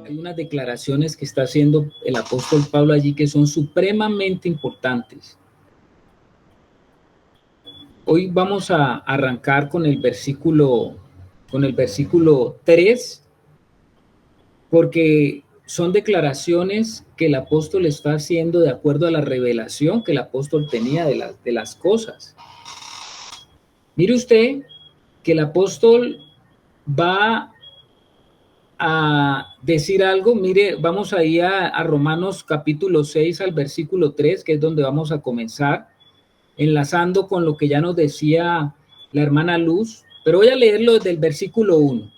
Hay unas declaraciones que está haciendo el apóstol Pablo allí que son supremamente importantes. Hoy vamos a arrancar con el versículo 3, porque son declaraciones que el apóstol está haciendo de acuerdo a la revelación que el apóstol tenía de las cosas. Mire usted que el apóstol va a decir algo. Mire, vamos ahí a Romanos capítulo 6 al versículo 3, que es donde vamos a comenzar, enlazando con lo que ya nos decía la hermana Luz, pero voy a leerlo desde el versículo 1,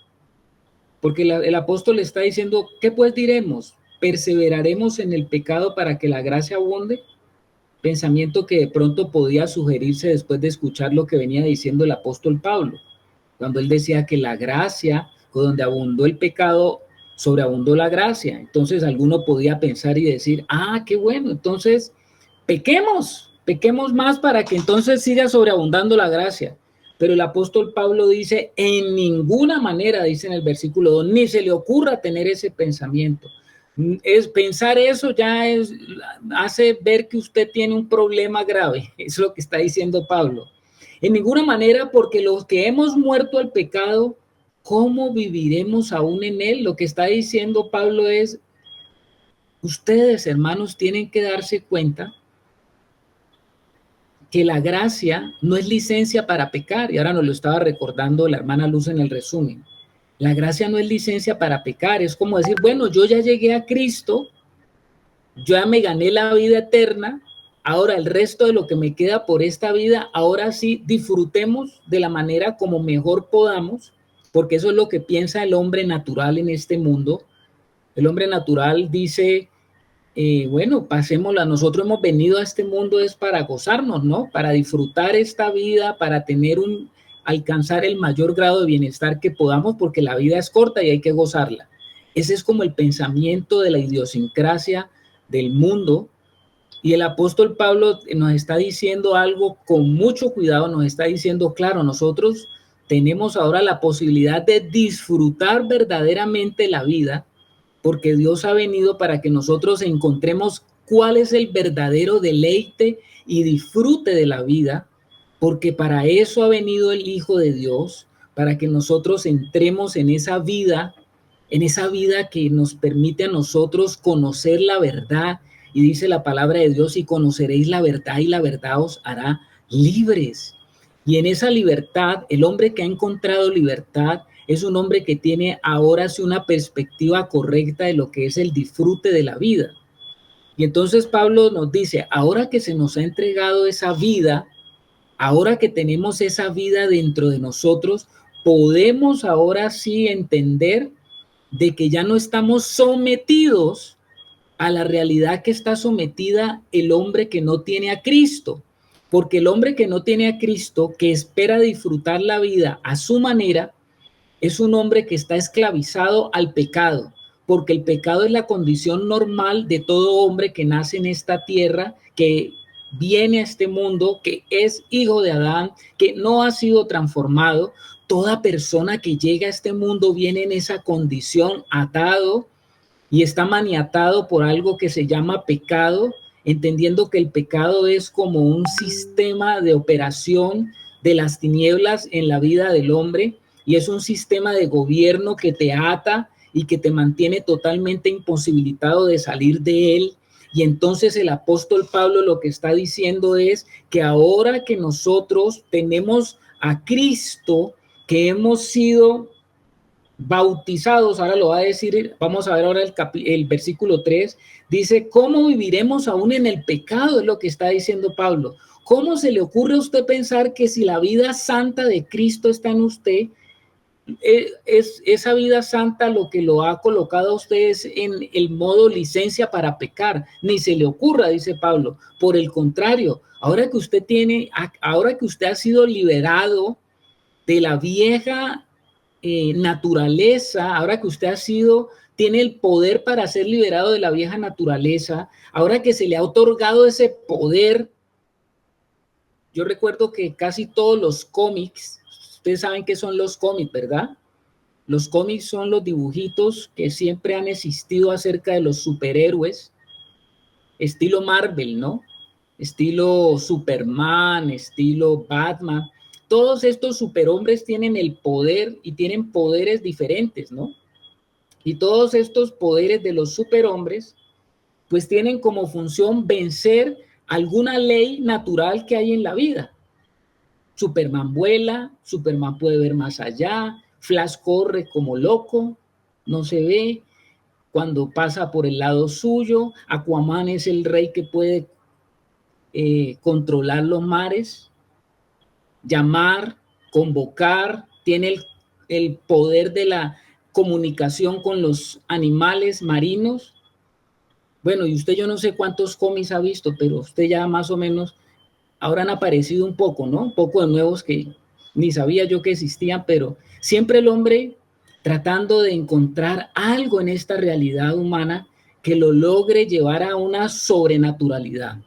porque el apóstol está diciendo, ¿qué pues diremos? ¿Perseveraremos en el pecado para que la gracia abunde? Pensamiento que de pronto podía sugerirse después de escuchar lo que venía diciendo el apóstol Pablo, cuando él decía que la gracia, donde abundó el pecado, sobreabundó la gracia. Entonces alguno podía pensar y decir, qué bueno, entonces pequemos más para que entonces siga sobreabundando la gracia. Pero el apóstol Pablo dice, en ninguna manera, dice en el versículo 2, ni se le ocurra tener ese pensamiento. Pensar eso hace ver que usted tiene un problema grave. Es lo que está diciendo Pablo. En ninguna manera, porque los que hemos muerto al pecado, ¿cómo viviremos aún en él? Lo que está diciendo Pablo es, ustedes, hermanos, tienen que darse cuenta que la gracia no es licencia para pecar, y ahora nos lo estaba recordando la hermana Luz en el resumen. La gracia no es licencia para pecar, es como decir, bueno, yo ya llegué a Cristo, yo ya me gané la vida eterna, ahora el resto de lo que me queda por esta vida, ahora sí disfrutemos de la manera como mejor podamos, porque eso es lo que piensa el hombre natural en este mundo. El hombre natural dice, bueno, pasémosla, nosotros hemos venido a este mundo es para gozarnos, ¿no? Para disfrutar esta vida, para alcanzar el mayor grado de bienestar que podamos, porque la vida es corta y hay que gozarla. Ese es como el pensamiento de la idiosincrasia del mundo, y el apóstol Pablo nos está diciendo algo con mucho cuidado, nos está diciendo, claro, nosotros tenemos ahora la posibilidad de disfrutar verdaderamente la vida, porque Dios ha venido para que nosotros encontremos cuál es el verdadero deleite y disfrute de la vida, porque para eso ha venido el Hijo de Dios, para que nosotros entremos en esa vida que nos permite a nosotros conocer la verdad. Y dice la palabra de Dios, y conoceréis la verdad y la verdad os hará libres. Y en esa libertad, el hombre que ha encontrado libertad es un hombre que tiene ahora sí una perspectiva correcta de lo que es el disfrute de la vida. Y entonces Pablo nos dice, ahora que se nos ha entregado esa vida, ahora que tenemos esa vida dentro de nosotros, podemos ahora sí entender de que ya no estamos sometidos a la realidad que está sometida el hombre que no tiene a Cristo. Porque el hombre que no tiene a Cristo, que espera disfrutar la vida a su manera, es un hombre que está esclavizado al pecado, porque el pecado es la condición normal de todo hombre que nace en esta tierra, que viene a este mundo, que es hijo de Adán, que no ha sido transformado. Toda persona que llega a este mundo viene en esa condición atado y está maniatado por algo que se llama pecado, entendiendo que el pecado es como un sistema de operación de las tinieblas en la vida del hombre, y es un sistema de gobierno que te ata y que te mantiene totalmente imposibilitado de salir de él. Y entonces el apóstol Pablo lo que está diciendo es que ahora que nosotros tenemos a Cristo, que hemos sido bautizados, ahora lo va a decir, vamos a ver ahora el versículo 3, dice, ¿cómo viviremos aún en el pecado? Es lo que está diciendo Pablo. ¿Cómo se le ocurre a usted pensar que si la vida santa de Cristo está en usted, es esa vida santa lo que lo ha colocado a ustedes en el modo licencia para pecar? Ni se le ocurra, dice Pablo. Por el contrario, ahora que usted ha sido liberado de la vieja naturaleza, ahora que usted tiene el poder para ser liberado de la vieja naturaleza, ahora que se le ha otorgado ese poder. Yo recuerdo que casi todos los cómics, Ustedes saben qué son los cómics, ¿verdad? Los cómics son los dibujitos que siempre han existido acerca de los superhéroes, estilo Marvel, ¿no? Estilo Superman, estilo Batman. Todos estos superhombres tienen el poder y tienen poderes diferentes, ¿no? Y todos estos poderes de los superhombres, pues tienen como función vencer alguna ley natural que hay en la vida. Superman vuela, Superman puede ver más allá, Flash corre como loco, no se ve cuando pasa por el lado suyo, Aquaman es el rey que puede controlar los mares, llamar, convocar, tiene el poder de la comunicación con los animales marinos. Bueno, y usted yo no sé cuántos cómics ha visto, pero usted ya más o menos, ahora han aparecido un poco, ¿no? Un poco de nuevos que ni sabía yo que existían, pero siempre el hombre tratando de encontrar algo en esta realidad humana que lo logre llevar a una sobrenaturalidad.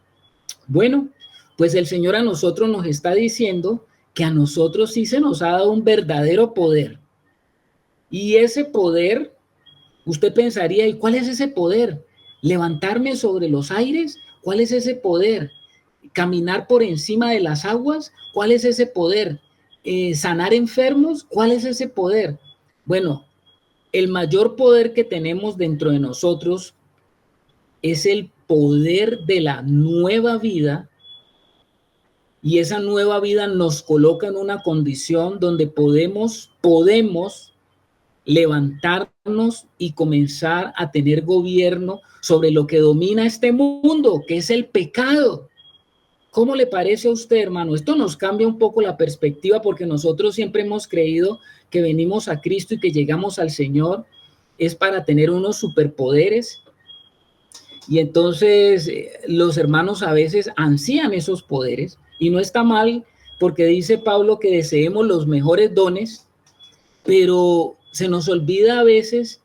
Bueno, pues el Señor a nosotros nos está diciendo que a nosotros sí se nos ha dado un verdadero poder. Y ese poder, usted pensaría, ¿y cuál es ese poder? ¿Levantarme sobre los aires? ¿Cuál es ese poder? ¿Caminar por encima de las aguas? ¿Cuál es ese poder? ¿Sanar enfermos? ¿Cuál es ese poder? Bueno, el mayor poder que tenemos dentro de nosotros es el poder de la nueva vida, y esa nueva vida nos coloca en una condición donde podemos levantarnos y comenzar a tener gobierno sobre lo que domina este mundo, que es el pecado. ¿Cómo le parece a usted, hermano? Esto nos cambia un poco la perspectiva, porque nosotros siempre hemos creído que venimos a Cristo y que llegamos al Señor es para tener unos superpoderes. Y entonces los hermanos a veces ansían esos poderes, y no está mal, porque dice Pablo que deseemos los mejores dones, pero se nos olvida a veces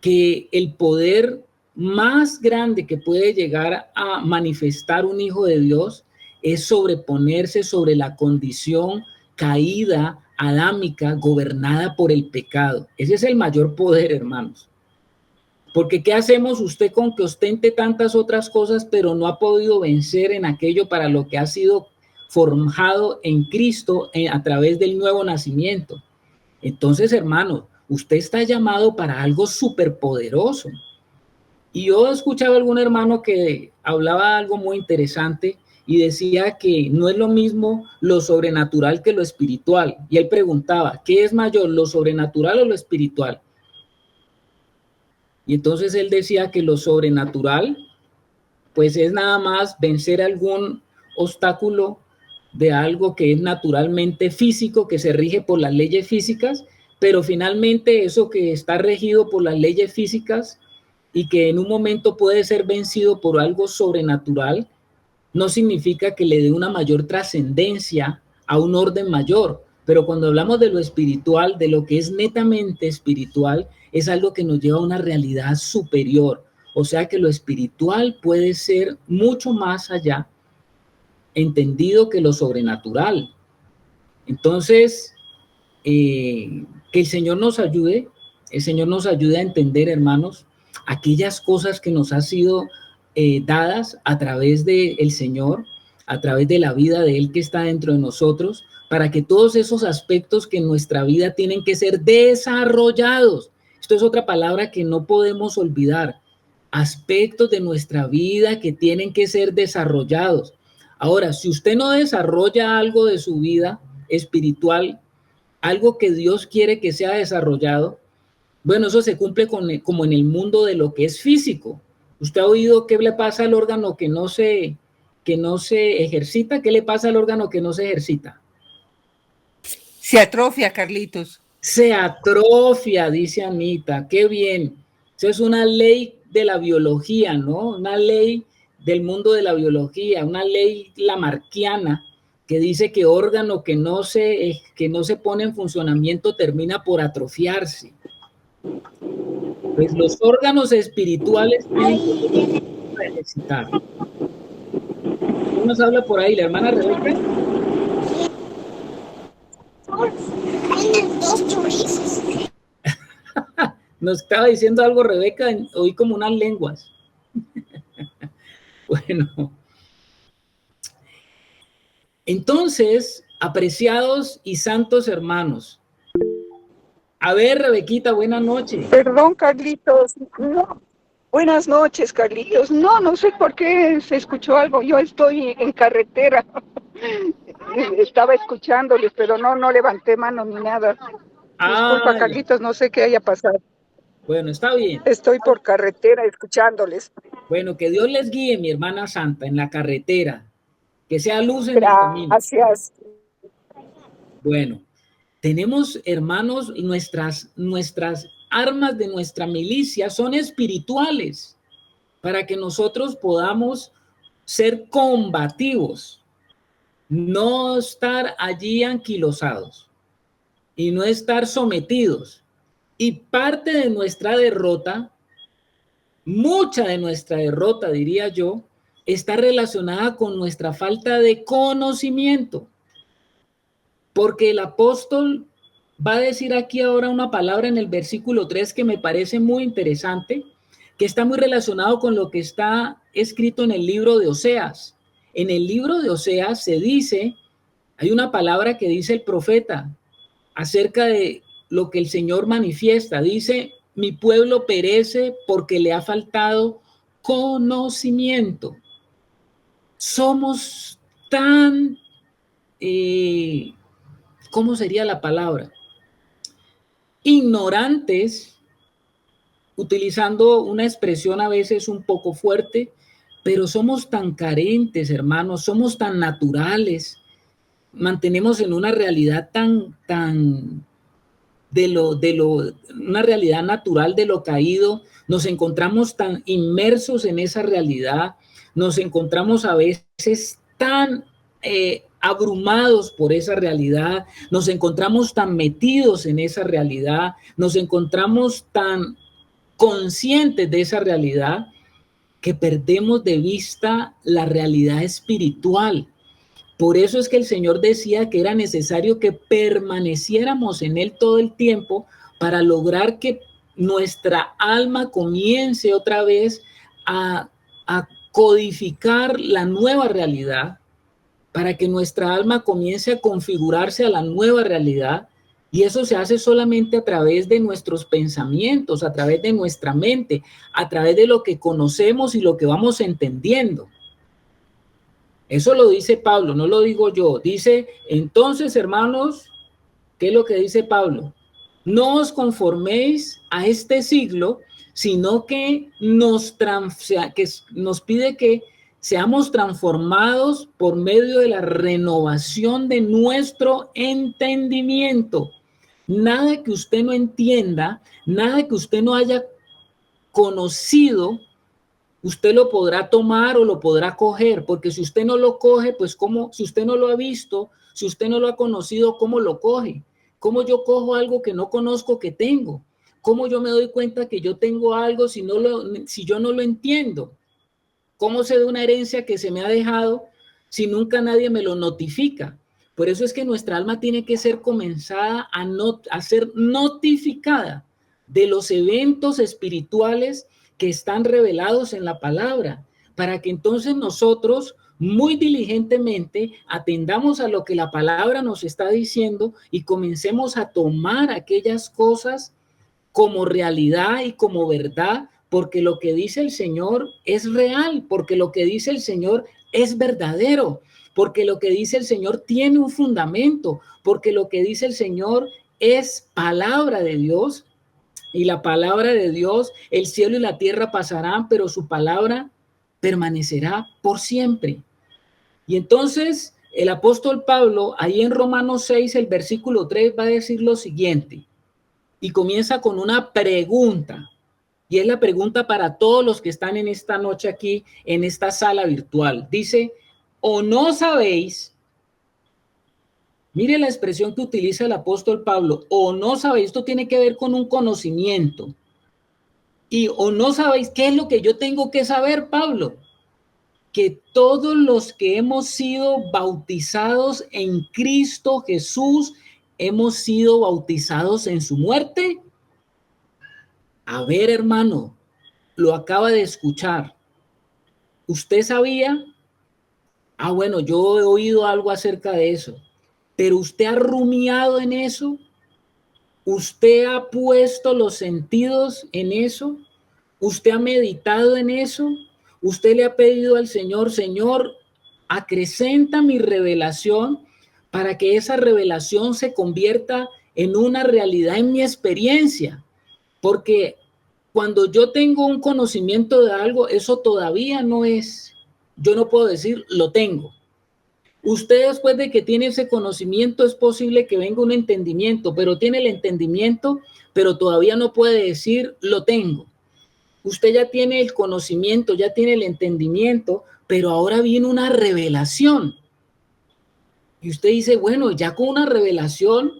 que el poder más grande que puede llegar a manifestar un hijo de Dios es sobreponerse sobre la condición caída, adámica, gobernada por el pecado. Ese es el mayor poder, hermanos. Porque ¿qué hacemos usted con que ostente tantas otras cosas, pero no ha podido vencer en aquello para lo que ha sido forjado en Cristo a través del nuevo nacimiento? Entonces, hermano, usted está llamado para algo superpoderoso. Y yo he escuchado a algún hermano que hablaba algo muy interesante y decía que no es lo mismo lo sobrenatural que lo espiritual. Y él preguntaba, ¿qué es mayor, lo sobrenatural o lo espiritual? Y entonces él decía que lo sobrenatural, pues es nada más vencer algún obstáculo de algo que es naturalmente físico, que se rige por las leyes físicas, pero finalmente eso que está regido por las leyes físicas y que en un momento puede ser vencido por algo sobrenatural, no significa que le dé una mayor trascendencia a un orden mayor. Pero cuando hablamos de lo espiritual, de lo que es netamente espiritual, es algo que nos lleva a una realidad superior. O sea que lo espiritual puede ser mucho más allá, entendido, que lo sobrenatural. Entonces, que el Señor nos ayude a entender, hermanos, aquellas cosas que nos han sido dadas a través del Señor, a través de la vida de Él que está dentro de nosotros, para que todos esos aspectos que en nuestra vida tienen que ser desarrollados. Esto es otra palabra que no podemos olvidar. Aspectos de nuestra vida que tienen que ser desarrollados. Ahora, si usted no desarrolla algo de su vida espiritual, algo que Dios quiere que sea desarrollado, bueno, eso se cumple como en el mundo de lo que es físico. ¿Usted ha oído qué le pasa al órgano que no se ejercita? ¿Qué le pasa al órgano que no se ejercita? Se atrofia, Carlitos. Se atrofia, dice Anita. Qué bien. Eso es una ley de la biología, ¿no? Una ley del mundo de la biología, una ley lamarquiana que dice que órgano que no se pone en funcionamiento termina por atrofiarse. Pues los órganos espirituales tienen que ejercitar. ¿Quién nos habla por ahí? ¿La hermana Rebeca? Nos estaba diciendo algo Rebeca, oí como unas lenguas. Bueno, entonces, apreciados y santos hermanos, a ver, Rebequita, buenas noches. Perdón, Carlitos. No. Buenas noches, Carlitos. No, no sé por qué se escuchó algo. Yo estoy en carretera. Estaba escuchándoles, pero no levanté mano ni nada. Disculpa, Ah, ya. Carlitos, no sé qué haya pasado. Bueno, está bien. Estoy por carretera escuchándoles. Bueno, que Dios les guíe, mi hermana santa, en la carretera, que sea luz en el camino. Gracias. Bueno, tenemos, hermanos, nuestras armas de nuestra milicia son espirituales para que nosotros podamos ser combativos, no estar allí anquilosados y no estar sometidos. Y parte de nuestra derrota, mucha de nuestra derrota, diría yo, está relacionada con nuestra falta de conocimiento. Porque el apóstol va a decir aquí ahora una palabra en el versículo 3 que me parece muy interesante, que está muy relacionado con lo que está escrito en el libro de Oseas. En el libro de Oseas se dice, hay una palabra que dice el profeta acerca de lo que el Señor manifiesta. Dice, mi pueblo perece porque le ha faltado conocimiento. Somos tan... ¿cómo sería la palabra? Ignorantes, utilizando una expresión a veces un poco fuerte, pero somos tan carentes, hermanos, somos tan naturales, mantenemos en una realidad tan una realidad natural de lo caído, nos encontramos tan inmersos en esa realidad, nos encontramos a veces tan abrumados por esa realidad, nos encontramos tan metidos en esa realidad, nos encontramos tan conscientes de esa realidad que perdemos de vista la realidad espiritual. Por eso es que el Señor decía que era necesario que permaneciéramos en Él todo el tiempo para lograr que nuestra alma comience otra vez a codificar la nueva realidad, para que nuestra alma comience a configurarse a la nueva realidad. Y eso se hace solamente a través de nuestros pensamientos, a través de nuestra mente, a través de lo que conocemos y lo que vamos entendiendo. Eso lo dice Pablo, no lo digo yo. Dice, entonces, hermanos, ¿qué es lo que dice Pablo? No os conforméis a este siglo, sino que nos pide que seamos transformados por medio de la renovación de nuestro entendimiento. Nada que usted no entienda, nada que usted no haya conocido, usted lo podrá tomar o lo podrá coger, porque si usted no lo coge, pues ¿cómo? Si usted no lo ha visto, si usted no lo ha conocido, ¿cómo lo coge? ¿Cómo yo cojo algo que no conozco que tengo? ¿Cómo yo me doy cuenta que yo tengo algo si yo no lo entiendo? ¿Cómo sé de una herencia que se me ha dejado si nunca nadie me lo notifica? Por eso es que nuestra alma tiene que ser comenzada a ser notificada de los eventos espirituales que están revelados en la palabra, para que entonces nosotros muy diligentemente atendamos a lo que la palabra nos está diciendo y comencemos a tomar aquellas cosas como realidad y como verdad, porque lo que dice el Señor es real, porque lo que dice el Señor es verdadero, porque lo que dice el Señor tiene un fundamento, porque lo que dice el Señor es palabra de Dios. Y la palabra de Dios, el cielo y la tierra pasarán, pero su palabra permanecerá por siempre. Y entonces el apóstol Pablo, ahí en Romanos 6, el versículo 3, va a decir lo siguiente, y comienza con una pregunta, y es la pregunta para todos los que están en esta noche aquí, en esta sala virtual. Dice, ¿o no sabéis? Mire la expresión que utiliza el apóstol Pablo, o no sabéis, esto tiene que ver con un conocimiento. Y o no sabéis qué es lo que yo tengo que saber, Pablo, que todos los que hemos sido bautizados en Cristo Jesús, hemos sido bautizados en su muerte. A ver, hermano, lo acaba de escuchar. ¿Usted sabía? Ah, bueno, yo he oído algo acerca de eso. Pero ¿usted ha rumiado en eso? ¿Usted ha puesto los sentidos en eso? ¿Usted ha meditado en eso? ¿Usted le ha pedido al Señor, Señor, acrecenta mi revelación para que esa revelación se convierta en una realidad en mi experiencia? Porque cuando yo tengo un conocimiento de algo, eso todavía no es, yo no puedo decir lo tengo. Usted después de que tiene ese conocimiento es posible que venga un entendimiento, pero tiene el entendimiento, pero todavía no puede decir lo tengo. Usted ya tiene el conocimiento, ya tiene el entendimiento, pero ahora viene una revelación. Y usted dice, bueno, ya con una revelación,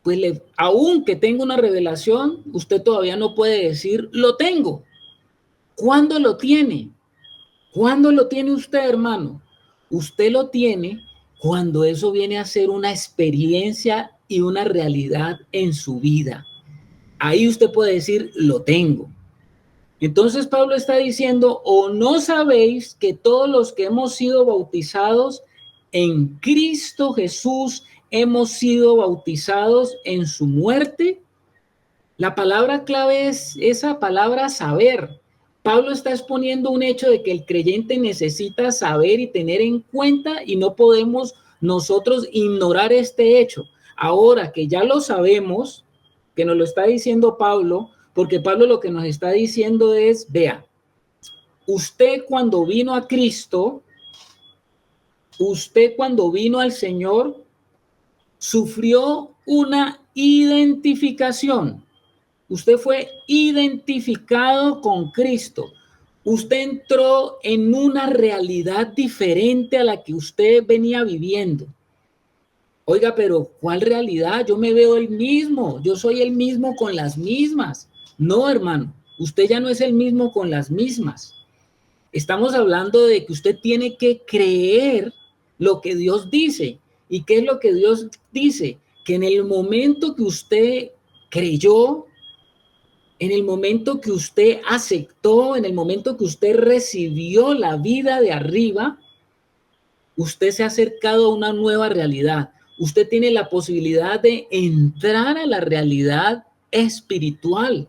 pues aún que tenga una revelación, usted todavía no puede decir lo tengo. ¿Cuándo lo tiene? ¿Cuándo lo tiene usted, hermano? Usted lo tiene cuando eso viene a ser una experiencia y una realidad en su vida. Ahí usted puede decir, lo tengo. Entonces Pablo está diciendo, ¿o no sabéis que todos los que hemos sido bautizados en Cristo Jesús hemos sido bautizados en su muerte? La palabra clave es esa palabra saber. Pablo está exponiendo un hecho de que el creyente necesita saber y tener en cuenta y no podemos nosotros ignorar este hecho. Ahora que ya lo sabemos, que nos lo está diciendo Pablo, porque Pablo lo que nos está diciendo es, vea, usted cuando vino a Cristo, usted cuando vino al Señor, sufrió una identificación. Usted fue identificado con Cristo. Usted entró en una realidad diferente a la que usted venía viviendo. Oiga, pero ¿cuál realidad? Yo me veo el mismo, yo soy el mismo con las mismas. No, hermano, usted ya no es el mismo con las mismas. Estamos hablando de que usted tiene que creer lo que Dios dice. ¿Y qué es lo que Dios dice? Que en el momento que usted creyó, en el momento que usted aceptó, en el momento que usted recibió la vida de arriba, usted se ha acercado a una nueva realidad. Usted tiene la posibilidad de entrar a la realidad espiritual,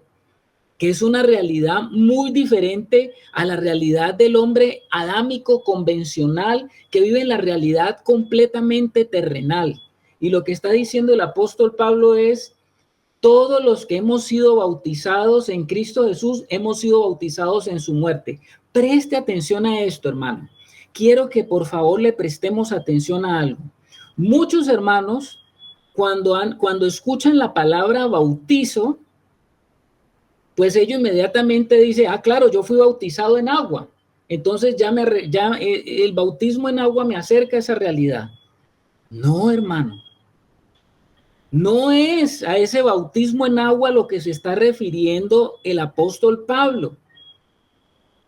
que es una realidad muy diferente a la realidad del hombre adámico convencional que vive en la realidad completamente terrenal. Y lo que está diciendo el apóstol Pablo es, todos los que hemos sido bautizados en Cristo Jesús, hemos sido bautizados en su muerte. Preste atención a esto, hermano. Quiero que por favor le prestemos atención a algo. Muchos hermanos, cuando escuchan la palabra bautizo, pues ellos inmediatamente dicen, ah, claro, yo fui bautizado en agua. Entonces el bautismo en agua me acerca a esa realidad. No, hermano. No es a ese bautismo en agua lo que se está refiriendo el apóstol Pablo.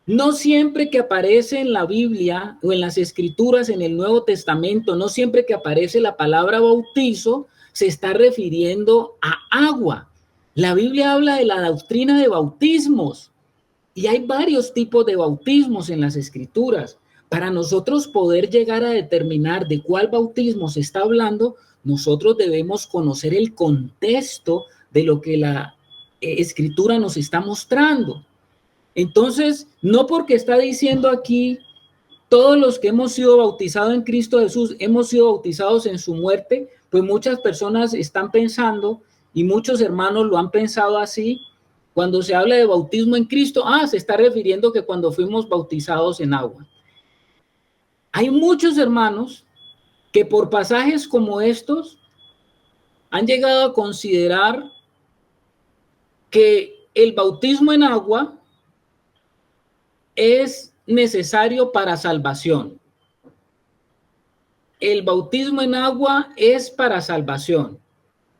No siempre que aparece en la Biblia o en las Escrituras en el Nuevo Testamento, no siempre que aparece la palabra bautizo, se está refiriendo a agua. La Biblia habla de la doctrina de bautismos y hay varios tipos de bautismos en las Escrituras. Para nosotros poder llegar a determinar de cuál bautismo se está hablando, nosotros debemos conocer el contexto de lo que la Escritura nos está mostrando. Entonces, no porque está diciendo aquí, todos los que hemos sido bautizados en Cristo Jesús, hemos sido bautizados en su muerte, pues muchas personas están pensando, y muchos hermanos lo han pensado así, cuando se habla de bautismo en Cristo, se está refiriendo que cuando fuimos bautizados en agua. Hay muchos hermanos que por pasajes como estos han llegado a considerar que el bautismo en agua es necesario para salvación. El bautismo en agua es para salvación.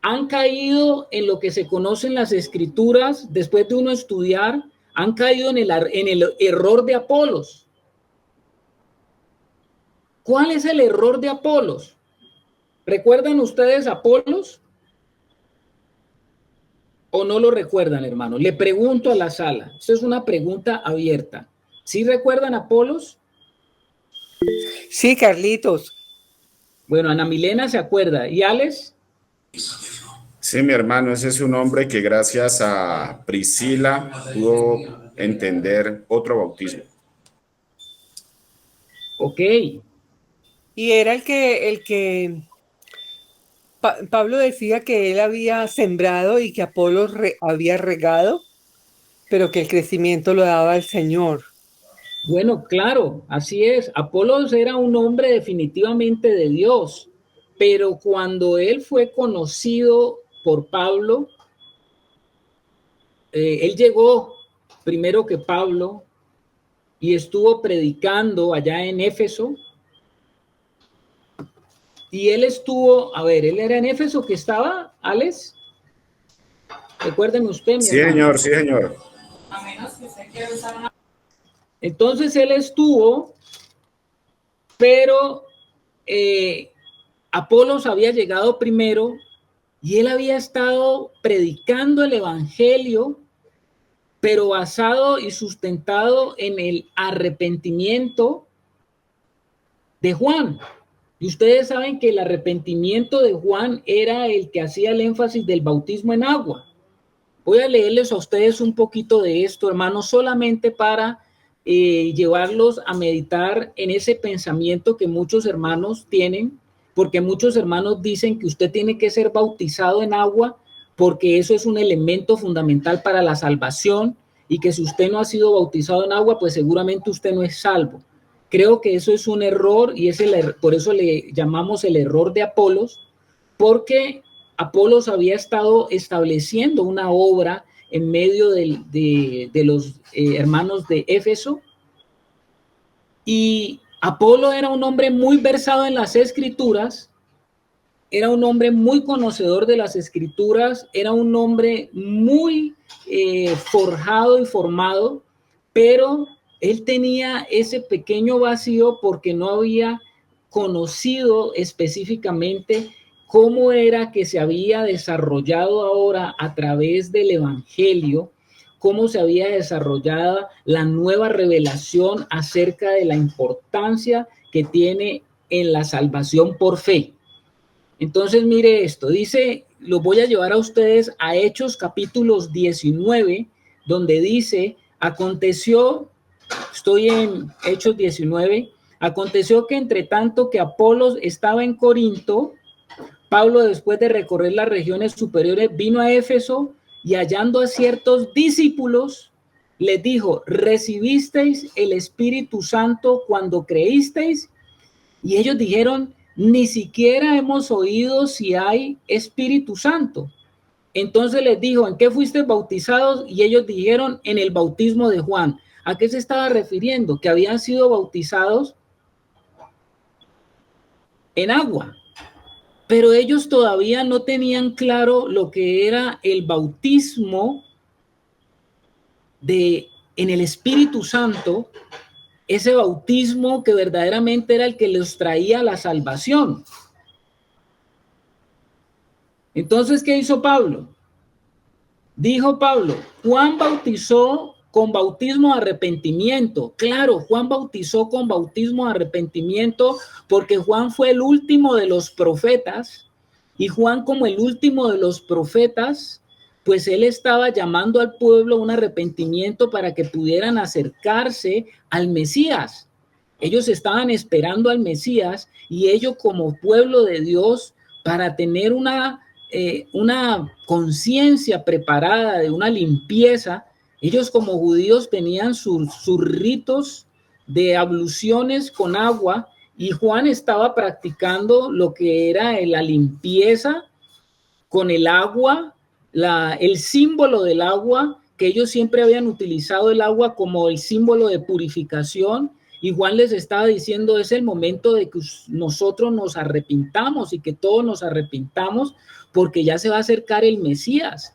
Han caído en lo que se conoce en las Escrituras, después de uno estudiar, han caído en el error de Apolos. ¿Cuál es el error de Apolos? ¿Recuerdan ustedes a Apolos o no lo recuerdan, hermano? Le pregunto a la sala. Esta es una pregunta abierta. ¿Sí recuerdan a Apolos? Sí, Carlitos. Bueno, Ana Milena se acuerda. ¿Y Alex? Sí, mi hermano, ese es un hombre que gracias a Priscila pudo entender otro bautismo. Ok. Y era Pablo decía que él había sembrado y que Apolo había regado, pero que el crecimiento lo daba el Señor. Bueno, claro, así es. Apolos era un hombre definitivamente de Dios, pero cuando él fue conocido por Pablo, él llegó primero que Pablo y estuvo predicando allá en Éfeso. Y él estuvo, a ver, él era en Éfeso que estaba, Alex. Recuerden usted, mi Sí, hermano. señor, sí, señor. Entonces él estuvo, pero Apolos había llegado primero y él había estado predicando el evangelio, pero basado y sustentado en el arrepentimiento de Juan. Y ustedes saben que el arrepentimiento de Juan era el que hacía el énfasis del bautismo en agua. Voy a leerles a ustedes un poquito de esto, hermanos, solamente para llevarlos a meditar en ese pensamiento que muchos hermanos tienen, porque muchos hermanos dicen que usted tiene que ser bautizado en agua porque eso es un elemento fundamental para la salvación y que si usted no ha sido bautizado en agua, pues seguramente usted no es salvo. Creo que eso es un error y por eso le llamamos el error de Apolos, porque Apolos había estado estableciendo una obra en medio de los hermanos de Éfeso, y Apolo era un hombre muy versado en las escrituras, era un hombre muy conocedor de las escrituras, era un hombre muy forjado y formado, pero él tenía ese pequeño vacío porque no había conocido específicamente cómo era que se había desarrollado ahora a través del evangelio, cómo se había desarrollado la nueva revelación acerca de la importancia que tiene en la salvación por fe. Entonces, mire esto, dice, lo voy a llevar a ustedes a Hechos capítulos 19, donde dice, aconteció, estoy en Hechos 19, aconteció que entre tanto que Apolos estaba en Corinto, Pablo, después de recorrer las regiones superiores, vino a Éfeso y hallando a ciertos discípulos, les dijo, ¿recibisteis el Espíritu Santo cuando creísteis? Y ellos dijeron, ni siquiera hemos oído si hay Espíritu Santo. Entonces les dijo, ¿en qué fuiste bautizados? Y ellos dijeron, en el bautismo de Juan. ¿A qué se estaba refiriendo? Que habían sido bautizados en agua. Pero ellos todavía no tenían claro lo que era el bautismo en el Espíritu Santo, ese bautismo que verdaderamente era el que les traía la salvación. Entonces, ¿qué hizo Pablo? Dijo Pablo, Juan bautizó con bautismo de arrepentimiento. Claro, Juan bautizó con bautismo de arrepentimiento porque Juan fue el último de los profetas, y Juan, como el último de los profetas, pues él estaba llamando al pueblo a un arrepentimiento para que pudieran acercarse al Mesías. Ellos estaban esperando al Mesías y ellos, como pueblo de Dios, para tener una conciencia preparada de una limpieza, ellos como judíos tenían sus ritos de abluciones con agua, y Juan estaba practicando lo que era la limpieza con el agua, el símbolo del agua, que ellos siempre habían utilizado el agua como el símbolo de purificación. Y Juan les estaba diciendo, es el momento de que nosotros nos arrepintamos y que todos nos arrepintamos, porque ya se va a acercar el Mesías.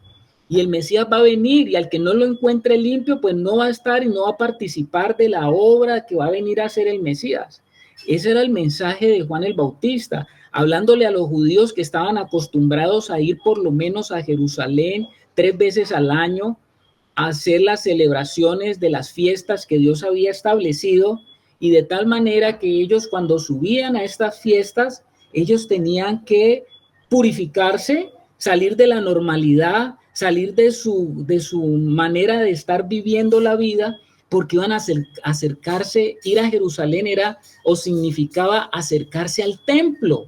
Y el Mesías va a venir, y al que no lo encuentre limpio, pues no va a estar y no va a participar de la obra que va a venir a hacer el Mesías. Ese era el mensaje de Juan el Bautista. hablándole a los judíos que estaban acostumbrados a ir por lo menos a Jerusalén 3 veces al año, a hacer las celebraciones de las fiestas que Dios había establecido, y de tal manera que ellos cuando subían a estas fiestas, ellos tenían que purificarse, salir de la normalidad, salir de su manera de estar viviendo la vida, porque iban a acercarse, ir a Jerusalén era o significaba acercarse al templo.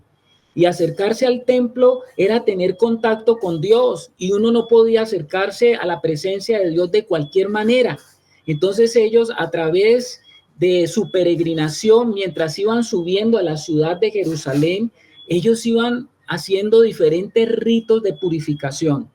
Y acercarse al templo era tener contacto con Dios, y uno no podía acercarse a la presencia de Dios de cualquier manera. Entonces ellos, a través de su peregrinación, mientras iban subiendo a la ciudad de Jerusalén, ellos iban haciendo diferentes ritos de purificación.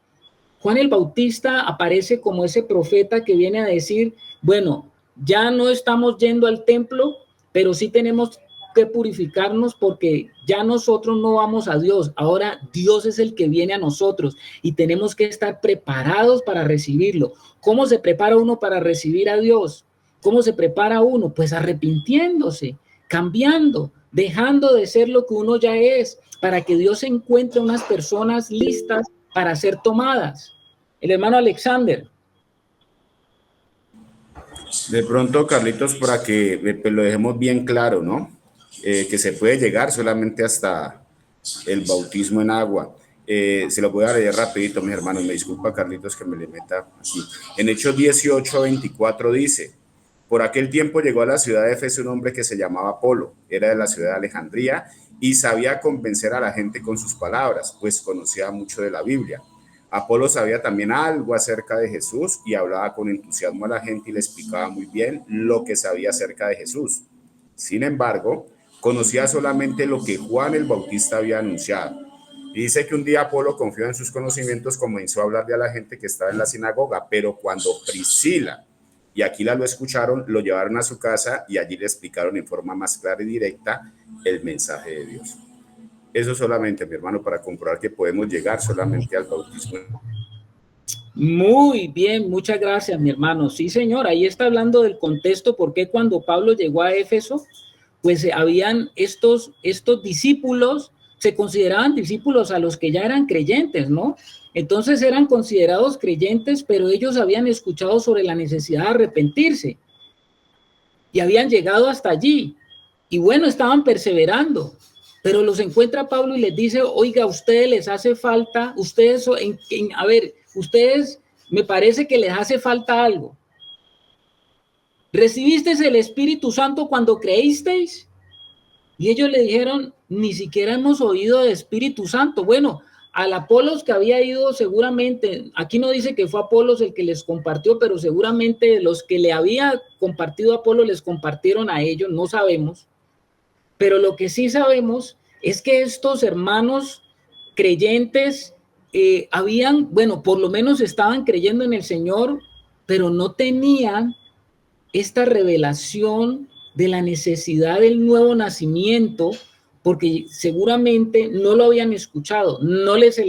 Juan el Bautista aparece como ese profeta que viene a decir, bueno, ya no estamos yendo al templo, pero sí tenemos que purificarnos porque ya nosotros no vamos a Dios, ahora Dios es el que viene a nosotros y tenemos que estar preparados para recibirlo. ¿Cómo se prepara uno para recibir a Dios? ¿Cómo se prepara uno? Pues arrepintiéndose, cambiando, dejando de ser lo que uno ya es, para que Dios encuentre unas personas listas para ser tomadas. El hermano Alexander. De pronto, Carlitos, para que pues, lo dejemos bien claro, ¿no? Que se puede llegar solamente hasta el bautismo en agua. Se lo voy a leer rapidito, mis hermanos. Me disculpa, Carlitos, que me le meta así. En Hechos 18:24 dice: por aquel tiempo llegó a la ciudad de Éfeso un hombre que se llamaba Apolo, era de la ciudad de Alejandría y sabía convencer a la gente con sus palabras, pues conocía mucho de la Biblia. Apolo sabía también algo acerca de Jesús y hablaba con entusiasmo a la gente y le explicaba muy bien lo que sabía acerca de Jesús. Sin embargo, conocía solamente lo que Juan el Bautista había anunciado. Y dice que un día Apolo, confió en sus conocimientos, comenzó a hablarle a la gente que estaba en la sinagoga, pero cuando Priscila y Aquila lo escucharon, lo llevaron a su casa y allí le explicaron en forma más clara y directa el mensaje de Dios. Eso solamente, mi hermano, para comprobar que podemos llegar solamente al bautismo. Muy bien, muchas gracias, mi hermano. Sí, señor, ahí está hablando del contexto, porque cuando Pablo llegó a Éfeso, pues habían estos discípulos, se consideraban discípulos a los que ya eran creyentes, ¿no? Entonces eran considerados creyentes, pero ellos habían escuchado sobre la necesidad de arrepentirse y habían llegado hasta allí. Y bueno, estaban perseverando, pero los encuentra Pablo y les dice, oiga, a ustedes les hace falta, ustedes, ustedes me parece que les hace falta algo. ¿Recibisteis el Espíritu Santo cuando creísteis? Y ellos le dijeron, ni siquiera hemos oído de Espíritu Santo. Bueno, al Apolos que había ido seguramente, aquí no dice que fue Apolos el que les compartió, pero seguramente los que le había compartido a Apolos les compartieron a ellos, no sabemos. Pero lo que sí sabemos es que estos hermanos creyentes habían, bueno, por lo menos estaban creyendo en el Señor, pero no tenían esta revelación de la necesidad del nuevo nacimiento, porque seguramente no lo habían escuchado, no se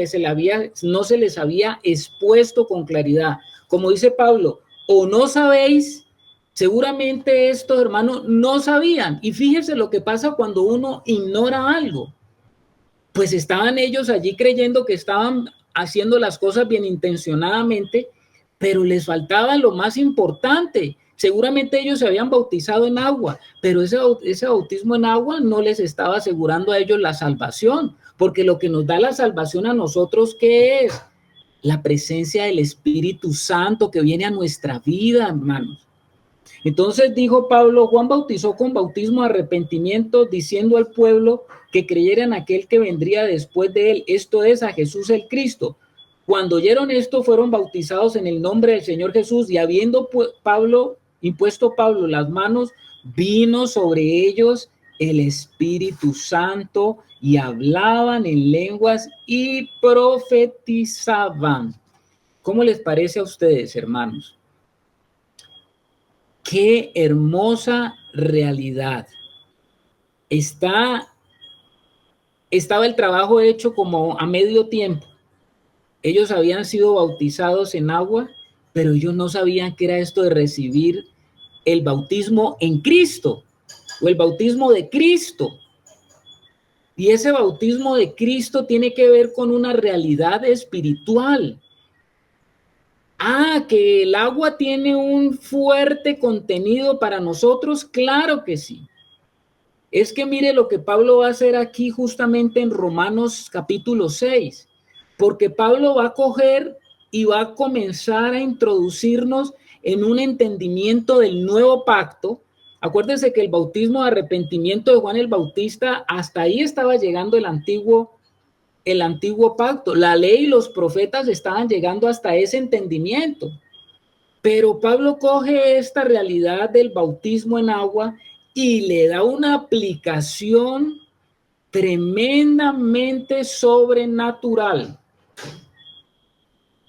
les había expuesto con claridad. Como dice Pablo, o no sabéis, seguramente estos hermanos no sabían. Y fíjense lo que pasa cuando uno ignora algo. Pues estaban ellos allí creyendo que estaban haciendo las cosas bien intencionadamente, pero les faltaba lo más importante. Seguramente ellos se habían bautizado en agua, pero ese bautismo en agua no les estaba asegurando a ellos la salvación, porque lo que nos da la salvación a nosotros, ¿qué es? La presencia del Espíritu Santo que viene a nuestra vida, hermanos. Entonces dijo Pablo, Juan bautizó con bautismo de arrepentimiento, diciendo al pueblo que creyera en aquel que vendría después de él, esto es, a Jesús el Cristo. Cuando oyeron esto, fueron bautizados en el nombre del Señor Jesús, y habiendo impuesto Pablo las manos, vino sobre ellos el Espíritu Santo, y hablaban en lenguas y profetizaban. ¿Cómo les parece a ustedes, hermanos? Qué hermosa realidad. Estaba el trabajo hecho como a medio tiempo. Ellos habían sido bautizados en agua, pero ellos no sabían qué era esto de recibir el bautismo en Cristo o el bautismo de Cristo. Y ese bautismo de Cristo tiene que ver con una realidad espiritual. Que el agua tiene un fuerte contenido para nosotros, claro que sí. Es que mire lo que Pablo va a hacer aquí justamente en Romanos capítulo 6, porque Pablo va a coger y va a comenzar a introducirnos en un entendimiento del nuevo pacto. Acuérdense que el bautismo de arrepentimiento de Juan el Bautista, hasta ahí estaba llegando el antiguo pacto. La ley y los profetas estaban llegando hasta ese entendimiento. Pero Pablo coge esta realidad del bautismo en agua y le da una aplicación tremendamente sobrenatural.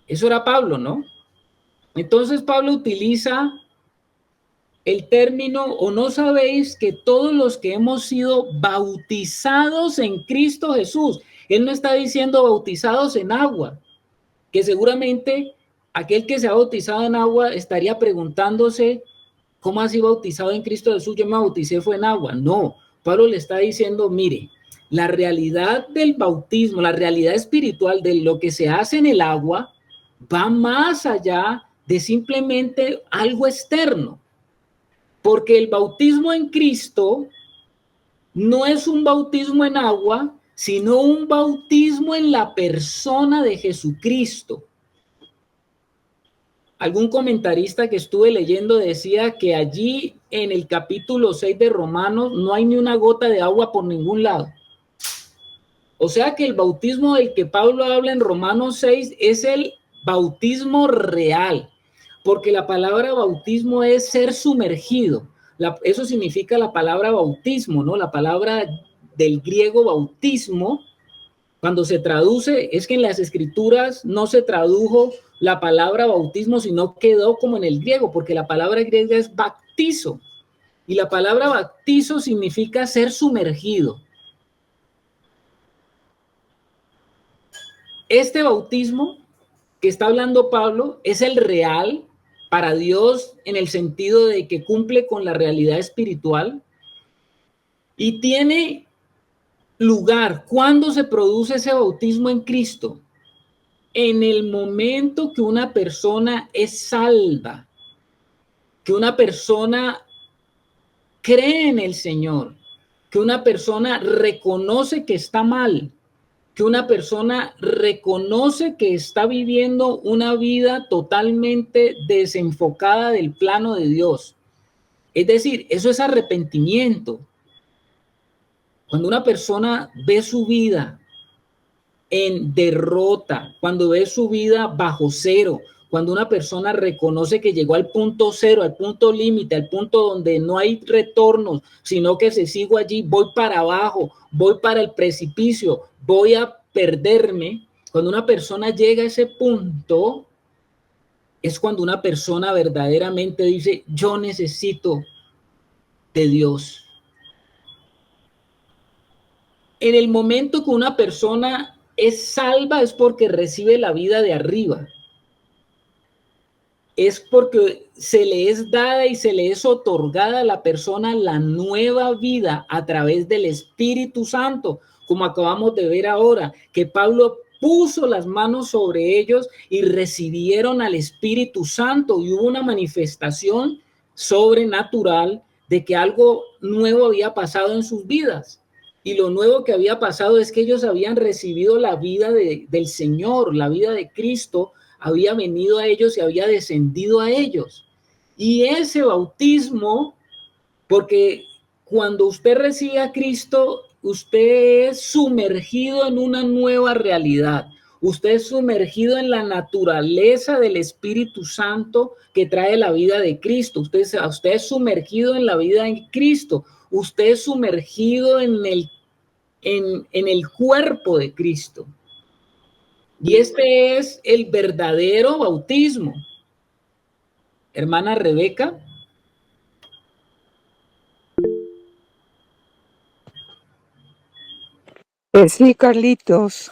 Eso era Pablo, ¿no? Entonces Pablo utiliza el término, ¿o no sabéis que todos los que hemos sido bautizados en Cristo Jesús? Él no está diciendo bautizados en agua, que seguramente aquel que se ha bautizado en agua estaría preguntándose, ¿cómo así bautizado en Cristo Jesús? Yo me bauticé fue en agua. No, Pablo le está diciendo, mire, la realidad del bautismo, la realidad espiritual de lo que se hace en el agua va más allá de simplemente algo externo. Porque el bautismo en Cristo no es un bautismo en agua, sino un bautismo en la persona de Jesucristo. Algún comentarista que estuve leyendo decía que allí en el capítulo 6 de Romanos no hay ni una gota de agua por ningún lado. O sea que el bautismo del que Pablo habla en Romanos 6 es el bautismo real, porque la palabra bautismo es ser sumergido. Eso significa la palabra bautismo, ¿no? La palabra del griego bautismo, cuando se traduce, es que en las escrituras no se tradujo la palabra bautismo, sino quedó como en el griego, porque la palabra griega es baptizo, y la palabra baptizo significa ser sumergido. Este bautismo que está hablando Pablo es el real para Dios en el sentido de que cumple con la realidad espiritual y tiene lugar. ¿Cuándo se produce ese bautismo en Cristo? En el momento que una persona es salva, que una persona cree en el Señor, que una persona reconoce que está mal, que una persona reconoce que está viviendo una vida totalmente desenfocada del plano de Dios. Es decir, eso es arrepentimiento. Cuando una persona ve su vida en derrota, cuando ve su vida bajo cero, cuando una persona reconoce que llegó al punto cero, al punto límite, al punto donde no hay retornos, sino que si sigo allí, voy para abajo, voy para el precipicio, voy a perderme. Cuando una persona llega a ese punto, es cuando una persona verdaderamente dice, yo necesito de Dios. En el momento que una persona es salva es porque recibe la vida de arriba. Es porque se le es dada y se le es otorgada a la persona la nueva vida a través del Espíritu Santo, como acabamos de ver ahora, que Pablo puso las manos sobre ellos y recibieron al Espíritu Santo y hubo una manifestación sobrenatural de que algo nuevo había pasado en sus vidas. Y lo nuevo que había pasado es que ellos habían recibido la vida del Señor, la vida de Cristo, había venido a ellos y había descendido a ellos. Y ese bautismo, porque cuando usted recibe a Cristo, usted es sumergido en una nueva realidad. Usted es sumergido en la naturaleza del Espíritu Santo que trae la vida de Cristo. Usted es sumergido en la vida en Cristo. Usted es sumergido en el cuerpo de Cristo. Y este es el verdadero bautismo. Hermana Rebeca. Sí, Carlitos.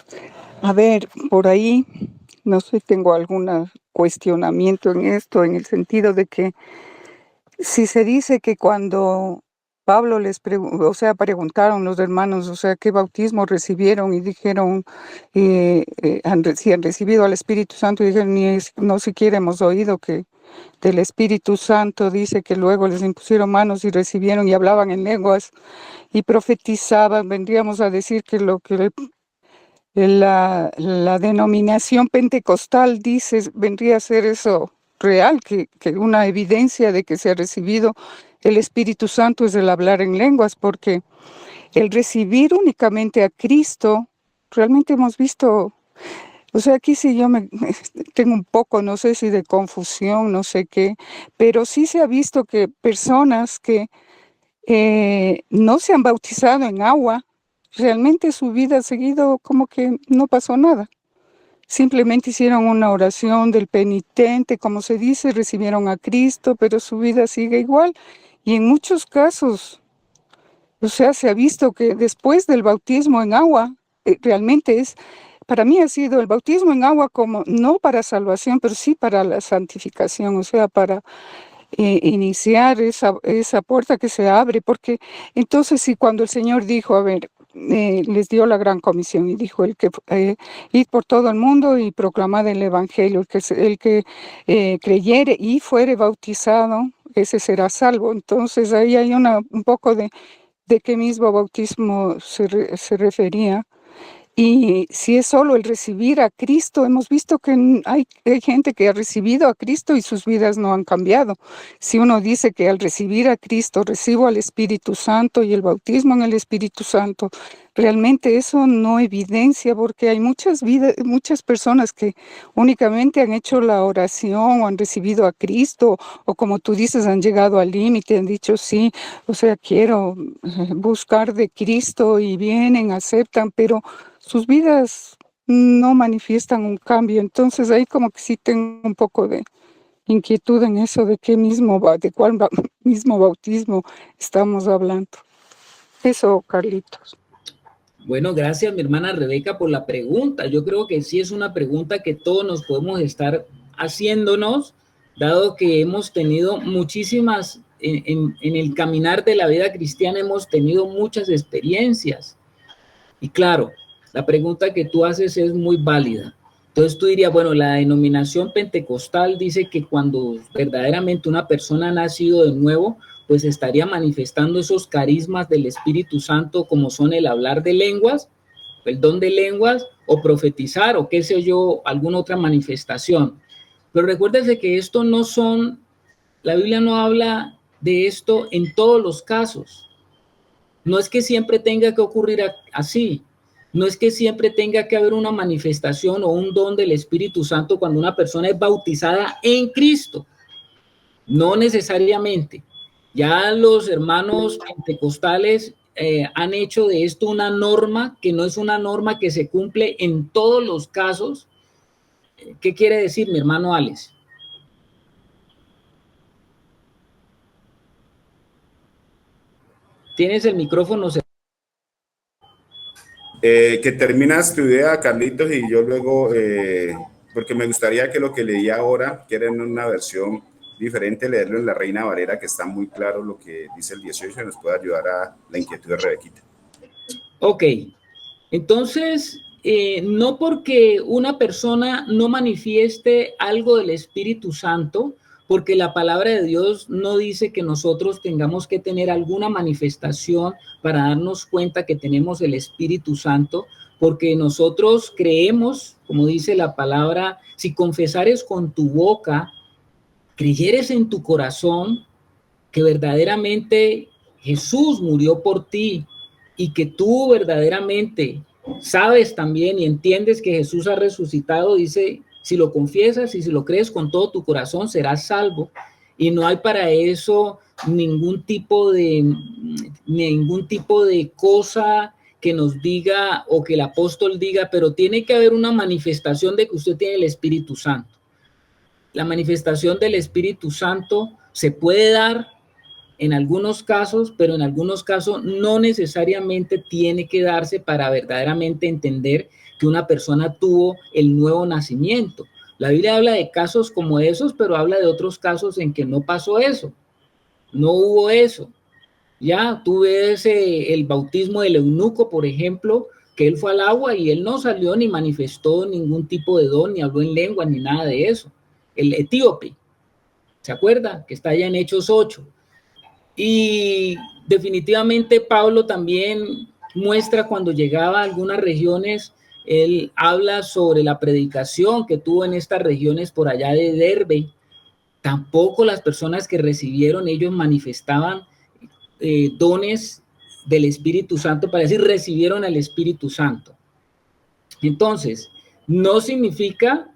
A ver, por ahí, no sé, tengo algún cuestionamiento en esto, en el sentido de que si se dice que cuando Pablo preguntaron los hermanos, ¿qué bautismo recibieron? Y dijeron, si han recibido al Espíritu Santo, y dijeron, no siquiera hemos oído que del Espíritu Santo. Dice que luego les impusieron manos y recibieron y hablaban en lenguas y profetizaban. Vendríamos a decir que lo que la denominación pentecostal dice vendría a ser eso real, que una evidencia de que se ha recibido el Espíritu Santo es el hablar en lenguas, porque el recibir únicamente a Cristo, realmente hemos visto, aquí sí tengo un poco, no sé si de confusión, no sé qué, pero sí se ha visto que personas que no se han bautizado en agua, realmente su vida ha seguido como que no pasó nada. Simplemente hicieron una oración del penitente, como se dice, recibieron a Cristo, pero su vida sigue igual. Y en muchos casos, se ha visto que después del bautismo en agua, realmente para mí ha sido el bautismo en agua como no para salvación, pero sí para la santificación, para iniciar esa puerta que se abre, porque entonces sí, cuando el Señor dijo, a ver, les dio la gran comisión y dijo, id por todo el mundo y proclamad el Evangelio, el que creyere y fuere bautizado, ese será salvo. Entonces ahí hay un poco de qué mismo bautismo se refería. Y si es solo el recibir a Cristo, hemos visto que hay gente que ha recibido a Cristo y sus vidas no han cambiado. Si uno dice que al recibir a Cristo recibo al Espíritu Santo y el bautismo en el Espíritu Santo, realmente eso no evidencia, porque hay muchas personas que únicamente han hecho la oración o han recibido a Cristo, o como tú dices, han llegado al límite, han dicho sí, quiero buscar de Cristo, y vienen, aceptan, pero sus vidas no manifiestan un cambio. Entonces ahí como que sí tengo un poco de inquietud en eso de de cuál mismo bautismo estamos hablando. Eso, Carlitos. Bueno, gracias mi hermana Rebeca por la pregunta. Yo creo que sí es una pregunta que todos nos podemos estar haciéndonos, dado que hemos tenido muchísimas, en el caminar de la vida cristiana hemos tenido muchas experiencias. Y claro, la pregunta que tú haces es muy válida. Entonces tú dirías, bueno, la denominación pentecostal dice que cuando verdaderamente una persona ha nacido de nuevo, pues estaría manifestando esos carismas del Espíritu Santo, como son el hablar de lenguas, el don de lenguas, o profetizar, o qué sé yo, alguna otra manifestación. Pero recuérdese que esto no son, la Biblia no habla de esto en todos los casos. No es que siempre tenga que ocurrir así. No es que siempre tenga que haber una manifestación o un don del Espíritu Santo cuando una persona es bautizada en Cristo. No necesariamente. Ya los hermanos pentecostales han hecho de esto una norma que no es una norma que se cumple en todos los casos. ¿Qué quiere decir, mi hermano Alex? Tienes el micrófono. Que terminas tu idea, Carlitos, y yo luego, porque me gustaría que lo que leí ahora, que era en una versión diferente, leerlo en la Reina Valera, que está muy claro lo que dice el 18, y nos puede ayudar a la inquietud de Rebequita. Ok, entonces, no porque una persona no manifieste algo del Espíritu Santo, porque la palabra de Dios no dice que nosotros tengamos que tener alguna manifestación para darnos cuenta que tenemos el Espíritu Santo, porque nosotros creemos, como dice la palabra, si confesares con tu boca, creyeres en tu corazón que verdaderamente Jesús murió por ti y que tú verdaderamente sabes también y entiendes que Jesús ha resucitado, dice, si lo confiesas y si lo crees con todo tu corazón, serás salvo. Y no hay para eso ningún tipo de cosa que nos diga o que el apóstol diga, pero tiene que haber una manifestación de que usted tiene el Espíritu Santo. La manifestación del Espíritu Santo se puede dar en algunos casos, pero en algunos casos no necesariamente tiene que darse para verdaderamente entender que una persona tuvo el nuevo nacimiento. La Biblia habla de casos como esos, pero habla de otros casos en que no pasó eso, no hubo eso. Ya tú ves el bautismo del eunuco, por ejemplo, que él fue al agua y él no salió ni manifestó ningún tipo de don, ni habló en lengua, ni nada de eso. El etíope, ¿se acuerda? Que está allá en Hechos 8. Y definitivamente Pablo también muestra cuando llegaba a algunas regiones, él habla sobre la predicación que tuvo en estas regiones por allá de Derbe. Tampoco las personas que recibieron, ellos manifestaban dones del Espíritu Santo, para decir recibieron al Espíritu Santo. Entonces, no significa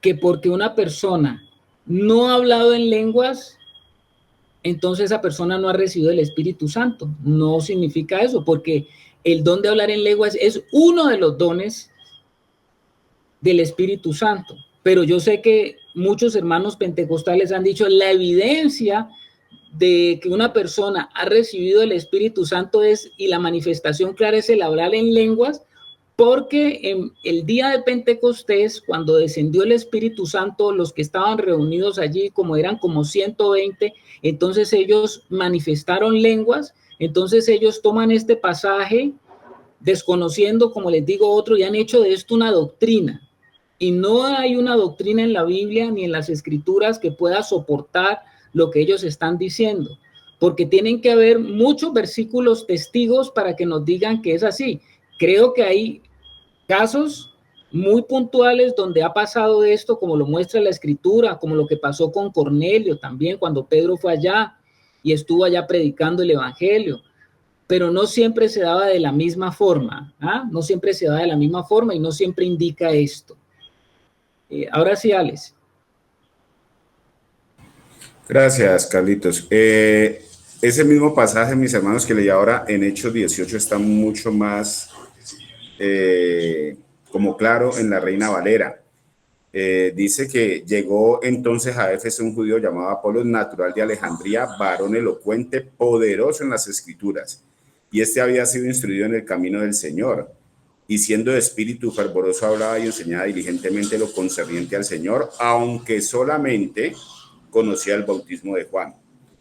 que porque una persona no ha hablado en lenguas, entonces esa persona no ha recibido el Espíritu Santo. No significa eso, porque el don de hablar en lenguas es uno de los dones del Espíritu Santo. Pero yo sé que muchos hermanos pentecostales han dicho la evidencia de que una persona ha recibido el Espíritu Santo es, y la manifestación clara es el hablar en lenguas, porque en el día de Pentecostés, cuando descendió el Espíritu Santo, los que estaban reunidos allí, como eran como 120, entonces ellos manifestaron lenguas. Entonces ellos toman este pasaje, desconociendo, como les digo, otro, y han hecho de esto una doctrina. Y no hay una doctrina en la Biblia ni en las Escrituras que pueda soportar lo que ellos están diciendo, porque tienen que haber muchos versículos testigos para que nos digan que es así. Creo que hay casos muy puntuales donde ha pasado esto, como lo muestra la Escritura, como lo que pasó con Cornelio también, cuando Pedro fue allá y estuvo allá predicando el Evangelio, pero no siempre se daba de la misma forma, no siempre se da de la misma forma y no siempre indica esto. Ahora sí, Alex. Gracias, Carlitos. Ese mismo pasaje, mis hermanos, que leí ahora en Hechos 18 está mucho más como claro en la Reina Valera. Dice que llegó entonces a Éfeso un judío llamado Apolos, natural de Alejandría, varón elocuente, poderoso en las escrituras, y este había sido instruido en el camino del Señor, y siendo de espíritu fervoroso hablaba y enseñaba diligentemente lo concerniente al Señor, aunque solamente conocía el bautismo de Juan.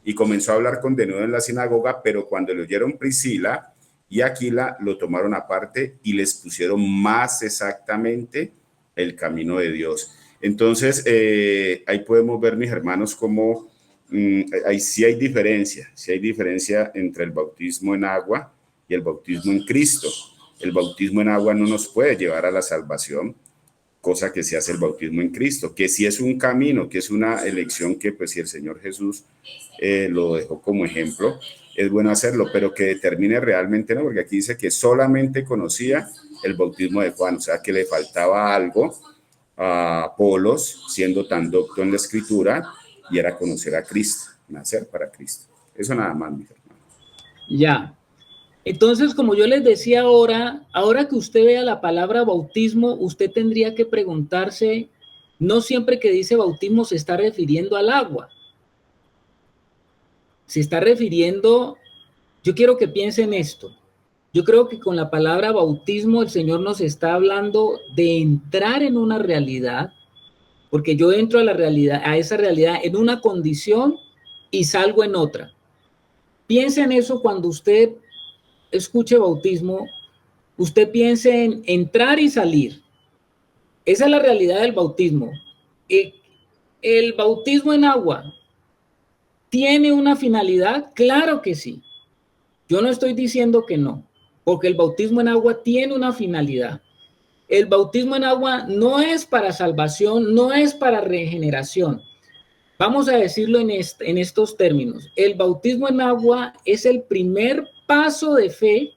Y comenzó a hablar con denuedo en la sinagoga, pero cuando le oyeron Priscila y Aquila, lo tomaron aparte y les pusieron más exactamente el camino de Dios. Entonces, ahí podemos ver, mis hermanos, cómo sí hay diferencia entre el bautismo en agua y el bautismo en Cristo. El bautismo en agua no nos puede llevar a la salvación, cosa que se hace el bautismo en Cristo, que sí es un camino, que es una elección que pues si el Señor Jesús lo dejó como ejemplo, es bueno hacerlo, pero que determine realmente no, porque aquí dice que solamente conocía el bautismo de Juan, o sea que le faltaba algo a Apolos, siendo tan docto en la Escritura, y era conocer a Cristo, nacer para Cristo. Eso nada más, mis hermanos. Ya. Entonces, como yo les decía ahora que usted vea la palabra bautismo, usted tendría que preguntarse, no siempre que dice bautismo se está refiriendo al agua. Se está refiriendo, yo quiero que piensen esto. Yo creo que con la palabra bautismo el Señor nos está hablando de entrar en una realidad, porque yo entro a la realidad, a esa realidad en una condición y salgo en otra. Piensa en eso cuando usted escuche bautismo, usted piense en entrar y salir. Esa es la realidad del bautismo. El bautismo en agua tiene una finalidad, claro que sí. Yo no estoy diciendo que no, porque el bautismo en agua tiene una finalidad. El bautismo en agua no es para salvación, no es para regeneración. Vamos a decirlo en estos términos. El bautismo en agua es el primer paso de fe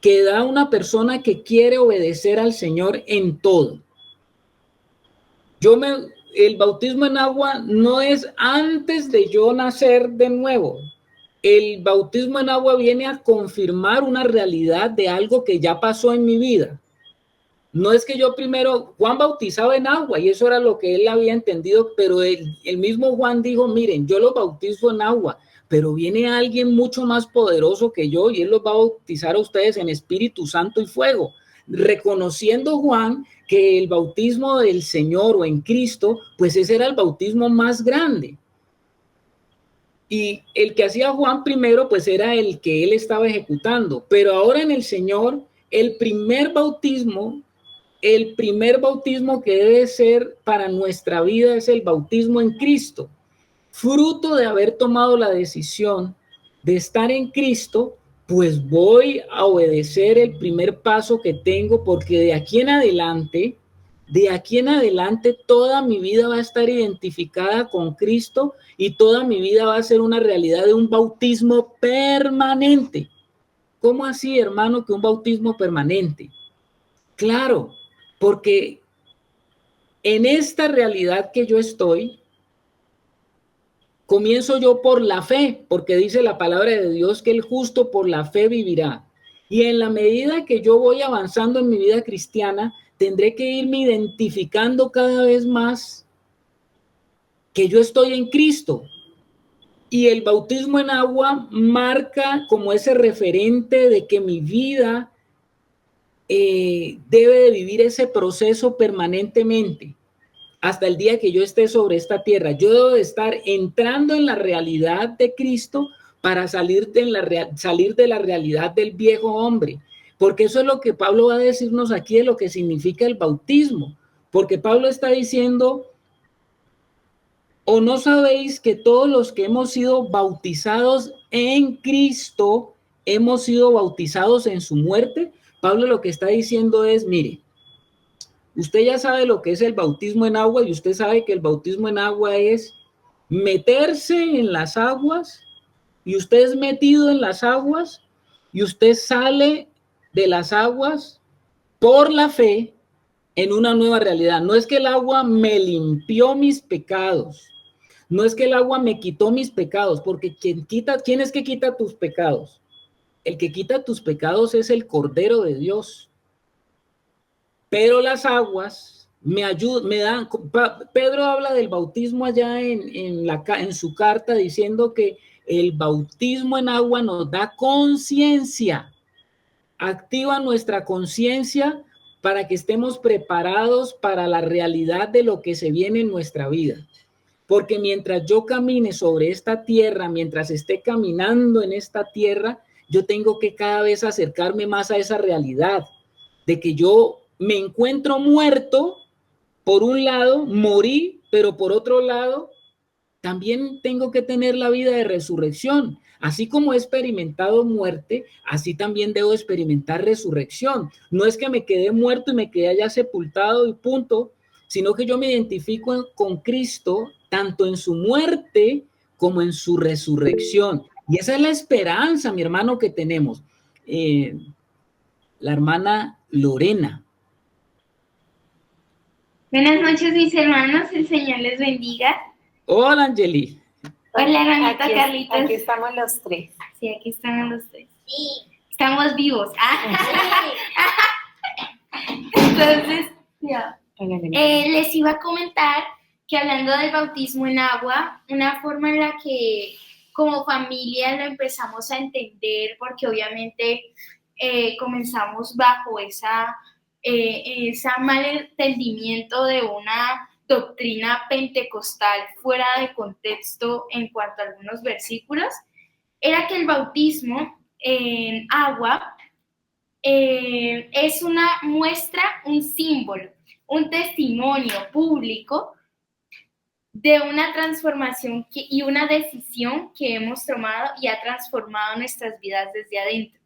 que da una persona que quiere obedecer al Señor en todo. El bautismo en agua no es antes de yo nacer de nuevo. El bautismo en agua viene a confirmar una realidad de algo que ya pasó en mi vida. No es que yo primero, Juan bautizaba en agua y eso era lo que él había entendido, pero el mismo Juan dijo, miren, yo lo bautizo en agua, pero viene alguien mucho más poderoso que yo y él los va a bautizar a ustedes en Espíritu Santo y fuego. Reconociendo Juan que el bautismo del Señor o en Cristo, pues ese era el bautismo más grande. Y el que hacía Juan primero, pues era el que él estaba ejecutando. Pero ahora en el Señor, el primer bautismo que debe ser para nuestra vida es el bautismo en Cristo. Fruto de haber tomado la decisión de estar en Cristo, pues voy a obedecer el primer paso que tengo, porque de aquí en adelante toda mi vida va a estar identificada con Cristo y toda mi vida va a ser una realidad de un bautismo permanente. ¿Cómo así, hermano, que un bautismo permanente? Claro, porque en esta realidad que yo estoy, comienzo yo por la fe, porque dice la palabra de Dios que el justo por la fe vivirá. Y en la medida que yo voy avanzando en mi vida cristiana, tendré que irme identificando cada vez más que yo estoy en Cristo. Y el bautismo en agua marca como ese referente de que mi vida debe de vivir ese proceso permanentemente. Hasta el día que yo esté sobre esta tierra, yo debo de estar entrando en la realidad de Cristo para salir de la realidad del viejo hombre. Porque eso es lo que Pablo va a decirnos aquí de lo que significa el bautismo. Porque Pablo está diciendo, ¿o no sabéis que todos los que hemos sido bautizados en Cristo, hemos sido bautizados en su muerte? Pablo lo que está diciendo es, mire, usted ya sabe lo que es el bautismo en agua y usted sabe que el bautismo en agua es meterse en las aguas y usted es metido en las aguas y usted sale de las aguas por la fe en una nueva realidad. No es que el agua me limpió mis pecados, no es que el agua me quitó mis pecados, porque ¿quién es que quita tus pecados? El que quita tus pecados es el Cordero de Dios. Pero las aguas me ayudan, me dan. Pedro habla del bautismo allá en su carta diciendo que el bautismo en agua nos da conciencia, activa nuestra conciencia para que estemos preparados para la realidad de lo que se viene en nuestra vida. Porque mientras yo camine sobre esta tierra, mientras esté caminando en esta tierra, yo tengo que cada vez acercarme más a esa realidad de que yo me encuentro muerto, por un lado, morí, pero por otro lado, también tengo que tener la vida de resurrección. Así como he experimentado muerte, así también debo experimentar resurrección. No es que me quedé muerto y me quedé allá sepultado y punto, sino que yo me identifico con Cristo tanto en su muerte como en su resurrección. Y esa es la esperanza, mi hermano, que tenemos. La hermana Lorena. Buenas noches, mis hermanos, el Señor les bendiga. Hola, Angeli. Hola, hermanita Carlitos. Aquí estamos los tres. Sí, aquí estamos los tres. Sí. Estamos vivos. Entonces, les iba a comentar que hablando del bautismo en agua, una forma en la que como familia lo empezamos a entender, porque obviamente comenzamos bajo ese mal entendimiento de una doctrina pentecostal fuera de contexto en cuanto a algunos versículos, era que el bautismo en agua es una muestra, un símbolo, un testimonio público de una transformación y una decisión que hemos tomado y ha transformado nuestras vidas desde adentro.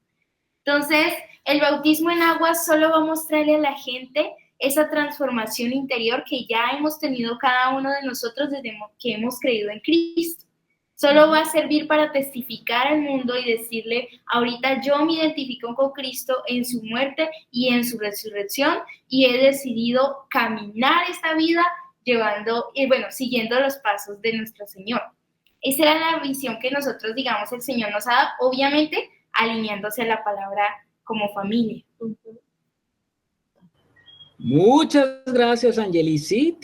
Entonces, el bautismo en agua solo va a mostrarle a la gente esa transformación interior que ya hemos tenido cada uno de nosotros desde que hemos creído en Cristo. Solo va a servir para testificar al mundo y decirle, ahorita yo me identifico con Cristo en su muerte y en su resurrección y he decidido caminar esta vida siguiendo los pasos de nuestro Señor. Esa era la visión que nosotros, digamos, el Señor nos ha dado, obviamente alineándose a la palabra como familia. Muchas gracias, Angeli. Sí,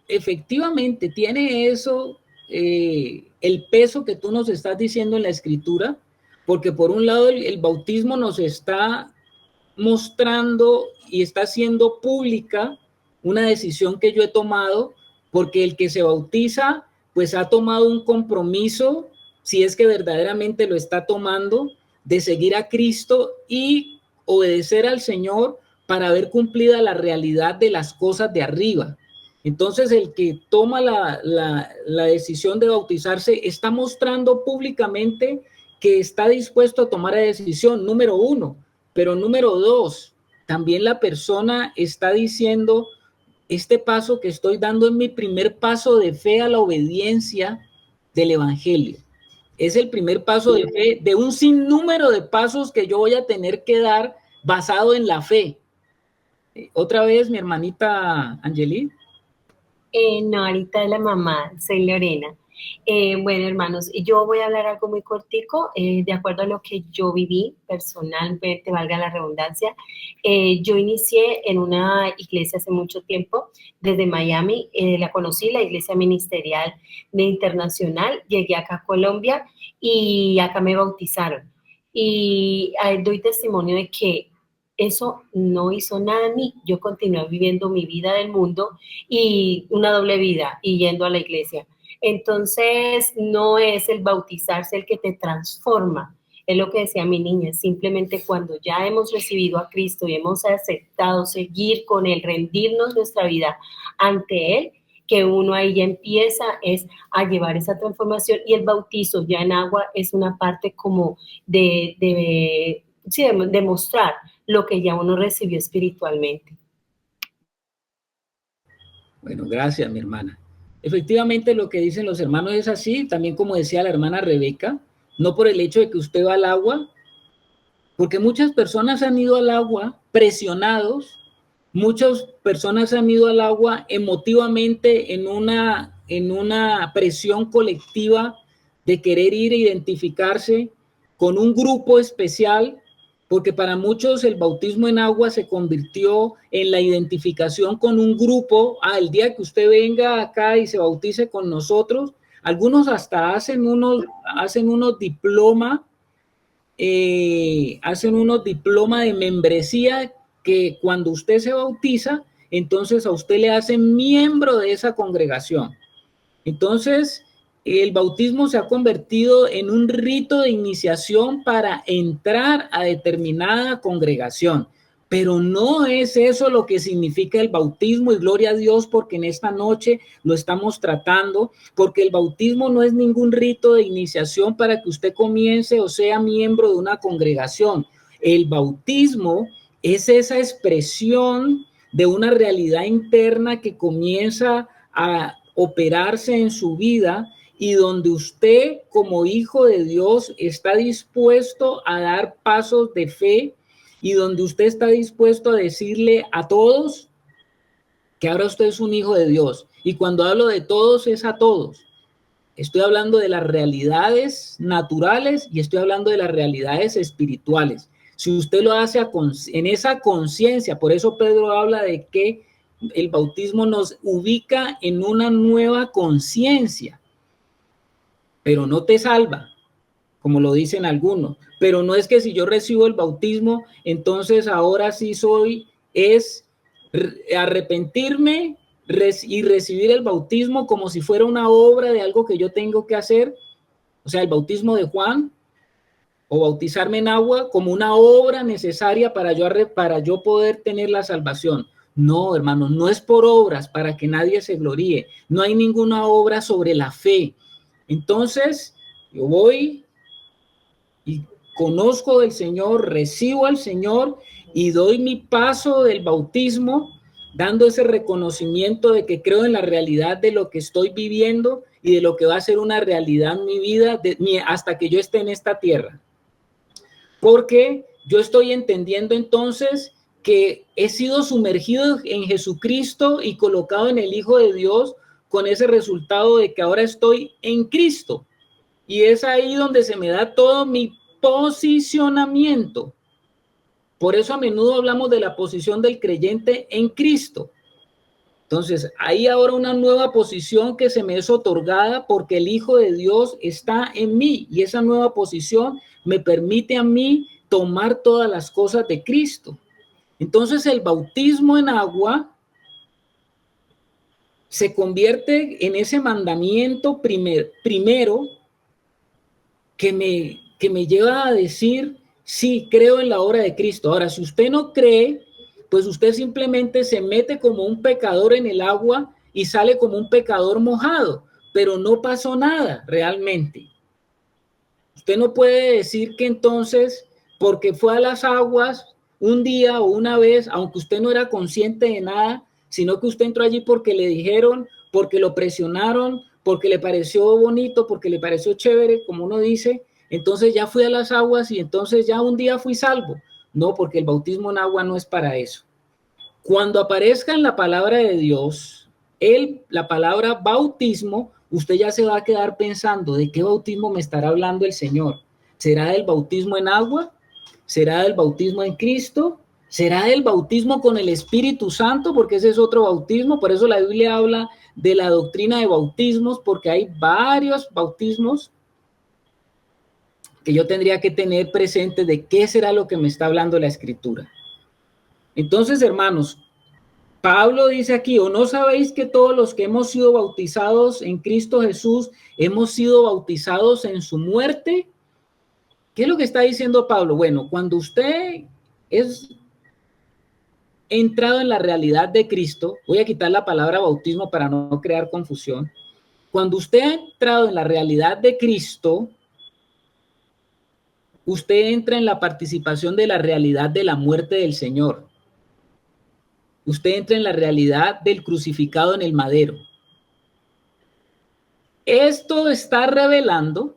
efectivamente, tiene eso, el peso que tú nos estás diciendo en la Escritura, porque por un lado el bautismo nos está mostrando y está haciendo pública una decisión que yo he tomado, porque el que se bautiza, pues ha tomado un compromiso si es que verdaderamente lo está tomando, de seguir a Cristo y obedecer al Señor para ver cumplida la realidad de las cosas de arriba. Entonces, el que toma la decisión de bautizarse está mostrando públicamente que está dispuesto a tomar la decisión, número uno. Pero número dos, también la persona está diciendo, este paso que estoy dando es mi primer paso de fe a la obediencia del Evangelio. Es el primer paso de fe de un sinnúmero de pasos que yo voy a tener que dar basado en la fe. Otra vez, mi hermanita Angeli. No, ahorita de la mamá, soy Lorena. Bueno, hermanos, yo voy a hablar algo muy cortico, de acuerdo a lo que yo viví personalmente, valga la redundancia. Yo inicié en una iglesia hace mucho tiempo, desde Miami, la conocí, la iglesia ministerial de internacional, llegué acá a Colombia y acá me bautizaron. Y doy testimonio de que eso no hizo nada en mí. Yo continué viviendo mi vida del mundo y una doble vida y yendo a la iglesia. Entonces, no es el bautizarse el que te transforma. Es lo que decía mi niña, simplemente cuando ya hemos recibido a Cristo y hemos aceptado seguir con Él, rendirnos nuestra vida ante Él, que uno ahí ya empieza es a llevar esa transformación, y el bautizo ya en agua es una parte como de mostrar lo que ya uno recibió espiritualmente. Bueno, gracias, mi hermana. Efectivamente, lo que dicen los hermanos es así, también como decía la hermana Rebeca, no por el hecho de que usted va al agua, porque muchas personas han ido al agua presionados, muchas personas han ido al agua emotivamente en una presión colectiva de querer ir a identificarse con un grupo especial, porque para muchos el bautismo en agua se convirtió en la identificación con un grupo. El día que usted venga acá y se bautice con nosotros, algunos hasta hacen unos diplomas, de membresía, que cuando usted se bautiza, entonces a usted le hacen miembro de esa congregación. Entonces, el bautismo se ha convertido en un rito de iniciación para entrar a determinada congregación, pero no es eso lo que significa el bautismo, y gloria a Dios porque en esta noche lo estamos tratando, porque el bautismo no es ningún rito de iniciación para que usted comience o sea miembro de una congregación. El bautismo es esa expresión de una realidad interna que comienza a operarse en su vida, y donde usted como hijo de Dios está dispuesto a dar pasos de fe, y donde usted está dispuesto a decirle a todos que ahora usted es un hijo de Dios. Y cuando hablo de todos, es a todos. Estoy hablando de las realidades naturales y estoy hablando de las realidades espirituales. Si usted lo hace en esa conciencia, por eso Pedro habla de que el bautismo nos ubica en una nueva conciencia, pero no te salva, como lo dicen algunos. Pero no es que si yo recibo el bautismo, entonces ahora sí es arrepentirme y recibir el bautismo como si fuera una obra de algo que yo tengo que hacer. O sea, el bautismo de Juan, o bautizarme en agua como una obra necesaria para yo poder tener la salvación. No, hermanos, no es por obras para que nadie se gloríe. No hay ninguna obra sobre la fe. Entonces, yo voy y conozco del Señor, recibo al Señor y doy mi paso del bautismo, dando ese reconocimiento de que creo en la realidad de lo que estoy viviendo y de lo que va a ser una realidad en mi vida hasta que yo esté en esta tierra. Porque yo estoy entendiendo entonces que he sido sumergido en Jesucristo y colocado en el Hijo de Dios, con ese resultado de que ahora estoy en Cristo. Y es ahí donde se me da todo mi posicionamiento. Por eso a menudo hablamos de la posición del creyente en Cristo. Entonces, hay ahora una nueva posición que se me es otorgada porque el Hijo de Dios está en mí, y esa nueva posición me permite a mí tomar todas las cosas de Cristo. Entonces, el bautismo en agua se convierte en ese mandamiento primero que me lleva a decir, sí, creo en la obra de Cristo. Ahora, si usted no cree, pues usted simplemente se mete como un pecador en el agua y sale como un pecador mojado, pero no pasó nada realmente. Usted no puede decir que entonces, porque fue a las aguas un día o una vez, aunque usted no era consciente de nada, sino que usted entró allí porque le dijeron, porque lo presionaron, porque le pareció bonito, porque le pareció chévere, como uno dice, entonces ya fui a las aguas y entonces ya un día fui salvo. No, porque el bautismo en agua no es para eso. Cuando aparezca en la palabra de Dios, la palabra bautismo, usted ya se va a quedar pensando, ¿de qué bautismo me estará hablando el Señor? ¿Será del bautismo en agua? ¿Será del bautismo en Cristo? ¿Será del bautismo con el Espíritu Santo? Porque ese es otro bautismo. Por eso la Biblia habla de la doctrina de bautismos, porque hay varios bautismos que yo tendría que tener presente de qué será lo que me está hablando la Escritura. Entonces, hermanos, Pablo dice aquí, ¿o no sabéis que todos los que hemos sido bautizados en Cristo Jesús, hemos sido bautizados en su muerte? ¿Qué es lo que está diciendo Pablo? Bueno, cuando usted es entrado en la realidad de Cristo, voy a quitar la palabra bautismo para no crear confusión. Cuando usted ha entrado en la realidad de Cristo, usted entra en la participación de la realidad de la muerte del Señor. Usted entra en la realidad del crucificado en el madero. Esto está revelando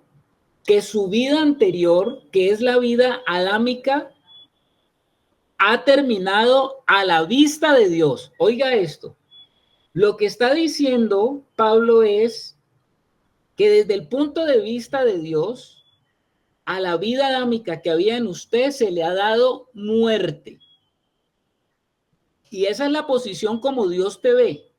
que su vida anterior, que es la vida adámica, ha terminado a la vista de Dios. Oiga esto. Lo que está diciendo Pablo es que desde el punto de vista de Dios, a la vida adámica que había en usted se le ha dado muerte. Y esa es la posición como Dios te ve.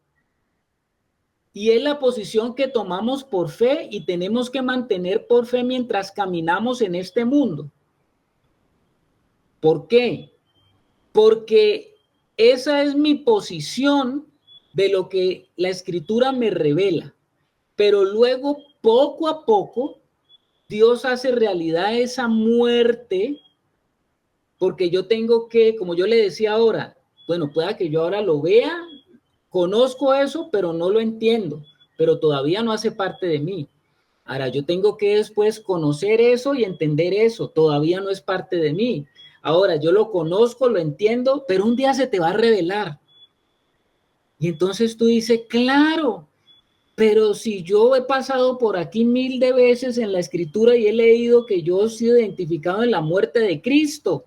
Y es la posición que tomamos por fe y tenemos que mantener por fe mientras caminamos en este mundo. ¿Por qué? Porque esa es mi posición de lo que la Escritura me revela. Pero luego, poco a poco, Dios hace realidad esa muerte, porque yo tengo que, como yo le decía ahora, bueno, pueda que yo ahora lo vea, conozco eso, pero no lo entiendo, pero todavía no hace parte de mí. Ahora, yo tengo que después conocer eso y entender eso, todavía no es parte de mí. Ahora, yo lo conozco, lo entiendo, pero un día se te va a revelar. Y entonces tú dices, claro, pero si yo he pasado por aquí 1000 de veces en la Escritura y he leído que yo he sido identificado en la muerte de Cristo.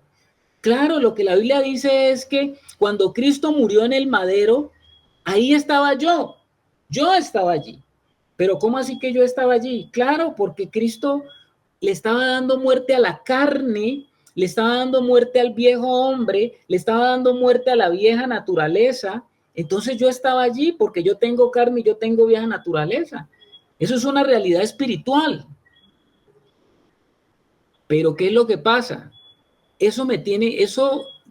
Claro, lo que la Biblia dice es que cuando Cristo murió en el madero, ahí estaba yo estaba allí. Pero ¿cómo así que yo estaba allí? Claro, porque Cristo le estaba dando muerte a la carne, le estaba dando muerte al viejo hombre, le estaba dando muerte a la vieja naturaleza. Entonces yo estaba allí porque yo tengo carne y yo tengo vieja naturaleza. Eso es una realidad espiritual. Pero ¿qué es lo que pasa? Eso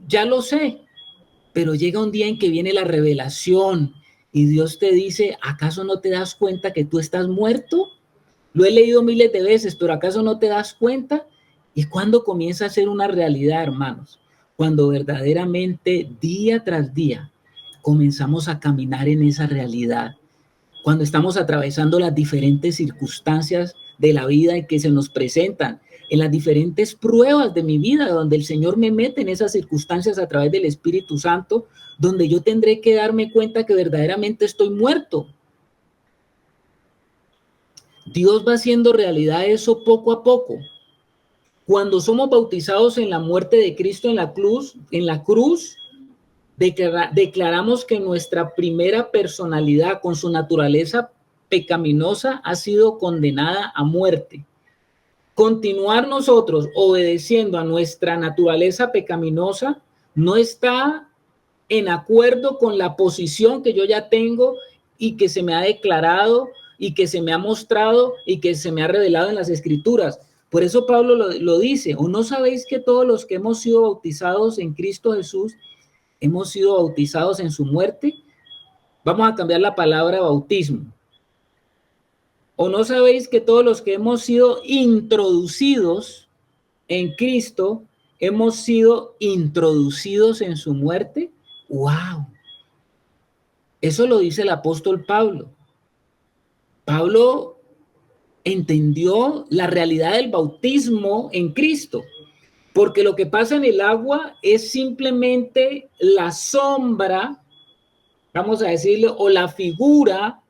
ya lo sé, pero llega un día en que viene la revelación y Dios te dice, ¿acaso no te das cuenta que tú estás muerto? Lo he leído miles de veces, pero ¿acaso no te das cuenta? ¿Y cuándo comienza a ser una realidad, hermanos? Cuando verdaderamente día tras día comenzamos a caminar en esa realidad. Cuando estamos atravesando las diferentes circunstancias de la vida y que se nos presentan, en las diferentes pruebas de mi vida, donde el Señor me mete en esas circunstancias a través del Espíritu Santo, donde yo tendré que darme cuenta que verdaderamente estoy muerto. Dios va haciendo realidad eso poco a poco. Cuando somos bautizados en la muerte de Cristo en la cruz, declaramos que nuestra primera personalidad con su naturaleza pecaminosa ha sido condenada a muerte. Continuar nosotros obedeciendo a nuestra naturaleza pecaminosa no está en acuerdo con la posición que yo ya tengo y que se me ha declarado y que se me ha mostrado y que se me ha revelado en las Escrituras. Por eso Pablo lo dice, ¿o no sabéis que todos los que hemos sido bautizados en Cristo Jesús hemos sido bautizados en su muerte? Vamos a cambiar la palabra bautismo. ¿O no sabéis que todos los que hemos sido introducidos en Cristo, hemos sido introducidos en su muerte? ¡Wow! Eso lo dice el apóstol Pablo. Pablo entendió la realidad del bautismo en Cristo, porque lo que pasa en el agua es simplemente la sombra, vamos a decirle, o la figura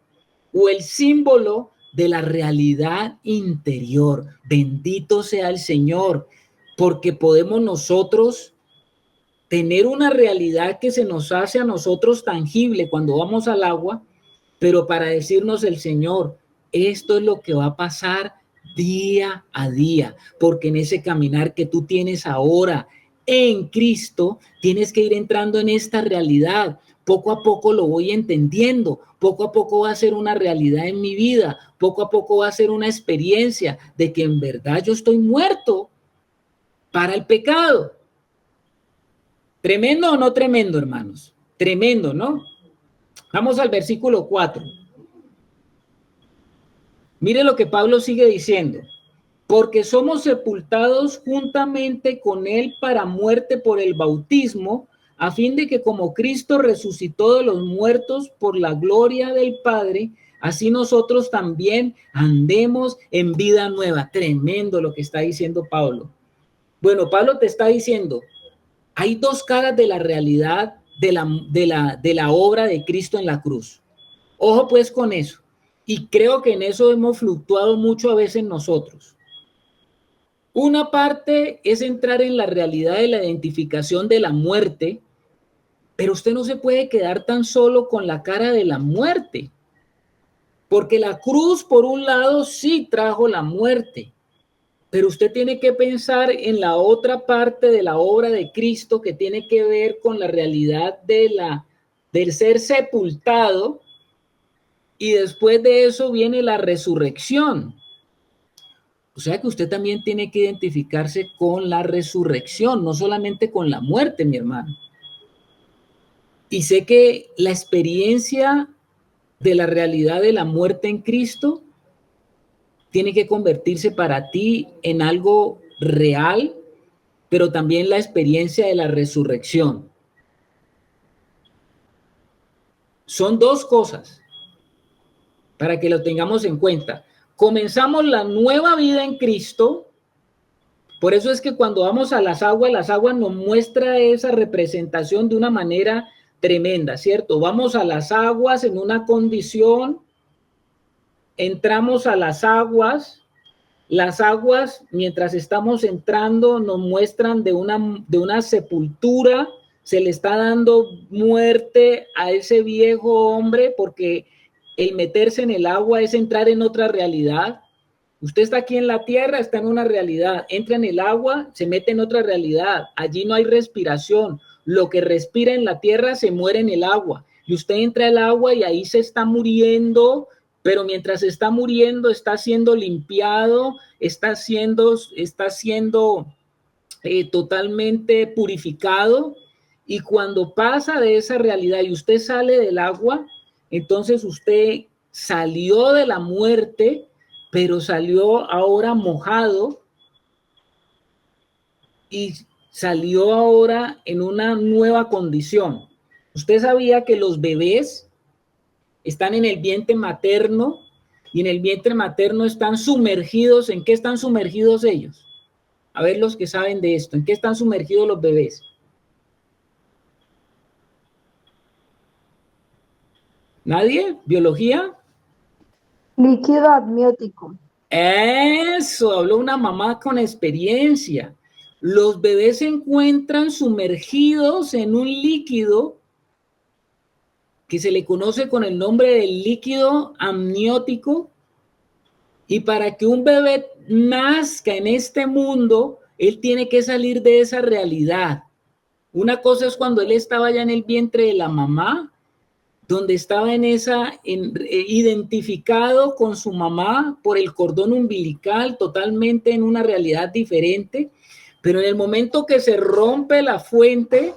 o el símbolo de la realidad interior. Bendito sea el Señor, porque podemos nosotros tener una realidad que se nos hace a nosotros tangible cuando vamos al agua, pero para decirnos el Señor, esto es lo que va a pasar día a día, porque en ese caminar que tú tienes ahora en Cristo, tienes que ir entrando en esta realidad. Poco a poco lo voy entendiendo, poco a poco va a ser una realidad en mi vida, poco a poco va a ser una experiencia de que en verdad yo estoy muerto para el pecado. ¿Tremendo o no tremendo, hermanos? Tremendo, ¿no? Vamos al versículo 4. Mire lo que Pablo sigue diciendo. Porque somos sepultados juntamente con él para muerte por el bautismo, a fin de que como Cristo resucitó de los muertos por la gloria del Padre, así nosotros también andemos en vida nueva. Tremendo lo que está diciendo Pablo. Bueno, Pablo te está diciendo, hay dos caras de la realidad de la obra de Cristo en la cruz. Ojo pues con eso. Y creo que en eso hemos fluctuado mucho a veces nosotros. Una parte es entrar en la realidad de la identificación de la muerte, pero usted no se puede quedar tan solo con la cara de la muerte, porque la cruz, por un lado, sí trajo la muerte, pero usted tiene que pensar en la otra parte de la obra de Cristo que tiene que ver con la realidad del ser sepultado, y después de eso viene la resurrección. O sea que usted también tiene que identificarse con la resurrección, no solamente con la muerte, mi hermano. Y sé que la experiencia de la realidad de la muerte en Cristo tiene que convertirse para ti en algo real, pero también la experiencia de la resurrección. Son dos cosas para que lo tengamos en cuenta. Comenzamos la nueva vida en Cristo. Por eso es que cuando vamos a las aguas nos muestra esa representación de una manera tremenda, ¿cierto? Vamos a las aguas en una condición, entramos a las aguas mientras estamos entrando nos muestran de una sepultura, se le está dando muerte a ese viejo hombre porque el meterse en el agua es entrar en otra realidad. Usted está aquí en la tierra, está en una realidad, entra en el agua, se mete en otra realidad, allí no hay respiración, lo que respira en la tierra se muere en el agua, y usted entra al agua y ahí se está muriendo, pero mientras está muriendo está siendo limpiado, está siendo totalmente purificado, y cuando pasa de esa realidad y usted sale del agua, entonces usted salió de la muerte, pero salió ahora mojado y salió ahora en una nueva condición. Usted sabía que los bebés están en el vientre materno y en el vientre materno están sumergidos. ¿En qué están sumergidos ellos? A ver los que saben de esto. ¿En qué están sumergidos los bebés? ¿Nadie? ¿Biología? Líquido amniótico. Eso, habló una mamá con experiencia. Los bebés se encuentran sumergidos en un líquido que se le conoce con el nombre del líquido amniótico, y para que un bebé nazca en este mundo, él tiene que salir de esa realidad. Una cosa es cuando él estaba ya en el vientre de la mamá, donde estaba identificado con su mamá por el cordón umbilical, totalmente en una realidad diferente, pero en el momento que se rompe la fuente,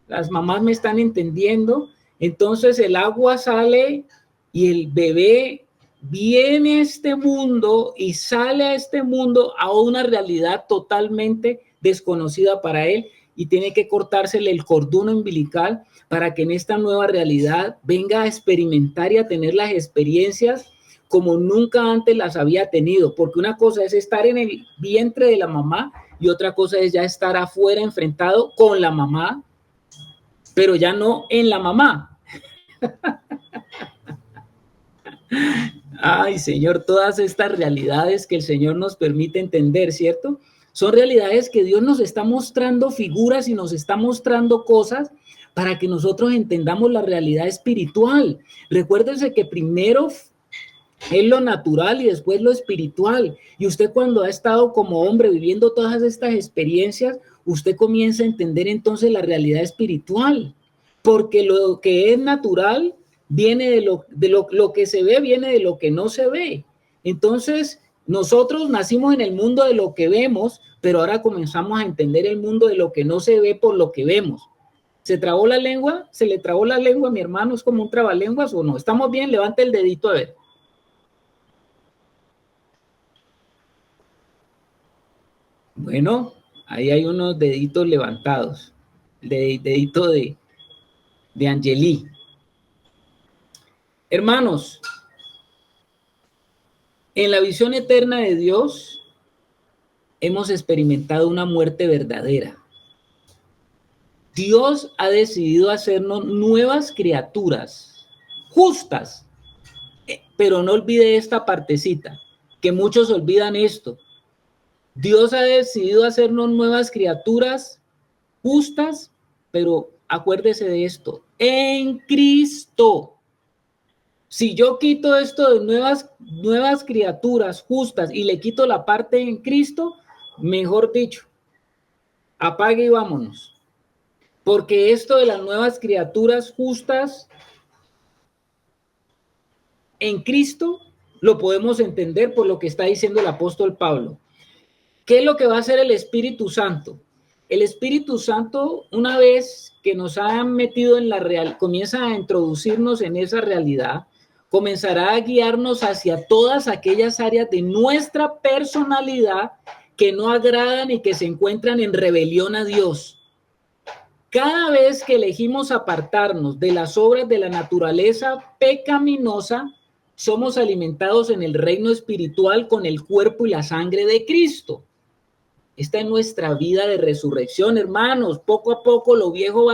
las mamás me están entendiendo, entonces el agua sale y el bebé viene a este mundo y sale a este mundo a una realidad totalmente desconocida para él y tiene que cortársele el cordón umbilical para que en esta nueva realidad venga a experimentar y a tener las experiencias como nunca antes las había tenido, porque una cosa es estar en el vientre de la mamá y otra cosa es ya estar afuera enfrentado con la mamá, pero ya no en la mamá. Ay, Señor, todas estas realidades que el Señor nos permite entender, ¿cierto? Son realidades que Dios nos está mostrando figuras y nos está mostrando cosas para que nosotros entendamos la realidad espiritual. Recuérdense que primero es lo natural y después lo espiritual. Y usted cuando ha estado como hombre viviendo todas estas experiencias, usted comienza a entender entonces la realidad espiritual. Porque lo que es natural viene de lo que se ve, viene de lo que no se ve. Entonces, nosotros nacimos en el mundo de lo que vemos, pero ahora comenzamos a entender el mundo de lo que no se ve por lo que vemos. ¿Se trabó la lengua? ¿Se le trabó la lengua a mi hermano? ¿Es como un trabalenguas o no? ¿Estamos bien? Levante el dedito a ver. Bueno, ahí hay unos deditos levantados. El dedito de Angeli. Hermanos, en la visión eterna de Dios hemos experimentado una muerte verdadera. Dios ha decidido hacernos nuevas criaturas, justas, pero no olvide esta partecita, que muchos olvidan esto. Dios ha decidido hacernos nuevas criaturas justas, pero acuérdese de esto, en Cristo. Si yo quito esto de nuevas criaturas justas y le quito la parte en Cristo, mejor dicho, apague y vámonos. Porque esto de las nuevas criaturas justas en Cristo lo podemos entender por lo que está diciendo el apóstol Pablo. ¿Qué es lo que va a hacer el Espíritu Santo? El Espíritu Santo, una vez que nos ha metido en la real, comienza a introducirnos en esa realidad, comenzará a guiarnos hacia todas aquellas áreas de nuestra personalidad que no agradan y que se encuentran en rebelión a Dios. Cada vez que elegimos apartarnos de las obras de la naturaleza pecaminosa, somos alimentados en el reino espiritual con el cuerpo y la sangre de Cristo. Esta es nuestra vida de resurrección, hermanos. Poco a poco lo viejo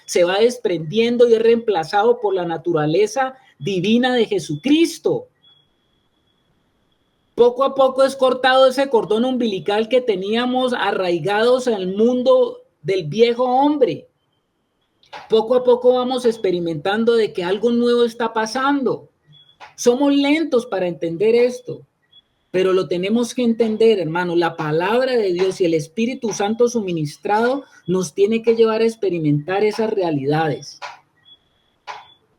se va desprendiendo y es reemplazado por la naturaleza divina de Jesucristo. Poco a poco es cortado ese cordón umbilical que teníamos arraigados al mundo del viejo hombre. Poco a poco vamos experimentando de que algo nuevo está pasando. Somos lentos para entender esto, pero lo tenemos que entender, hermano. La palabra de Dios y el Espíritu Santo suministrado nos tiene que llevar a experimentar esas realidades.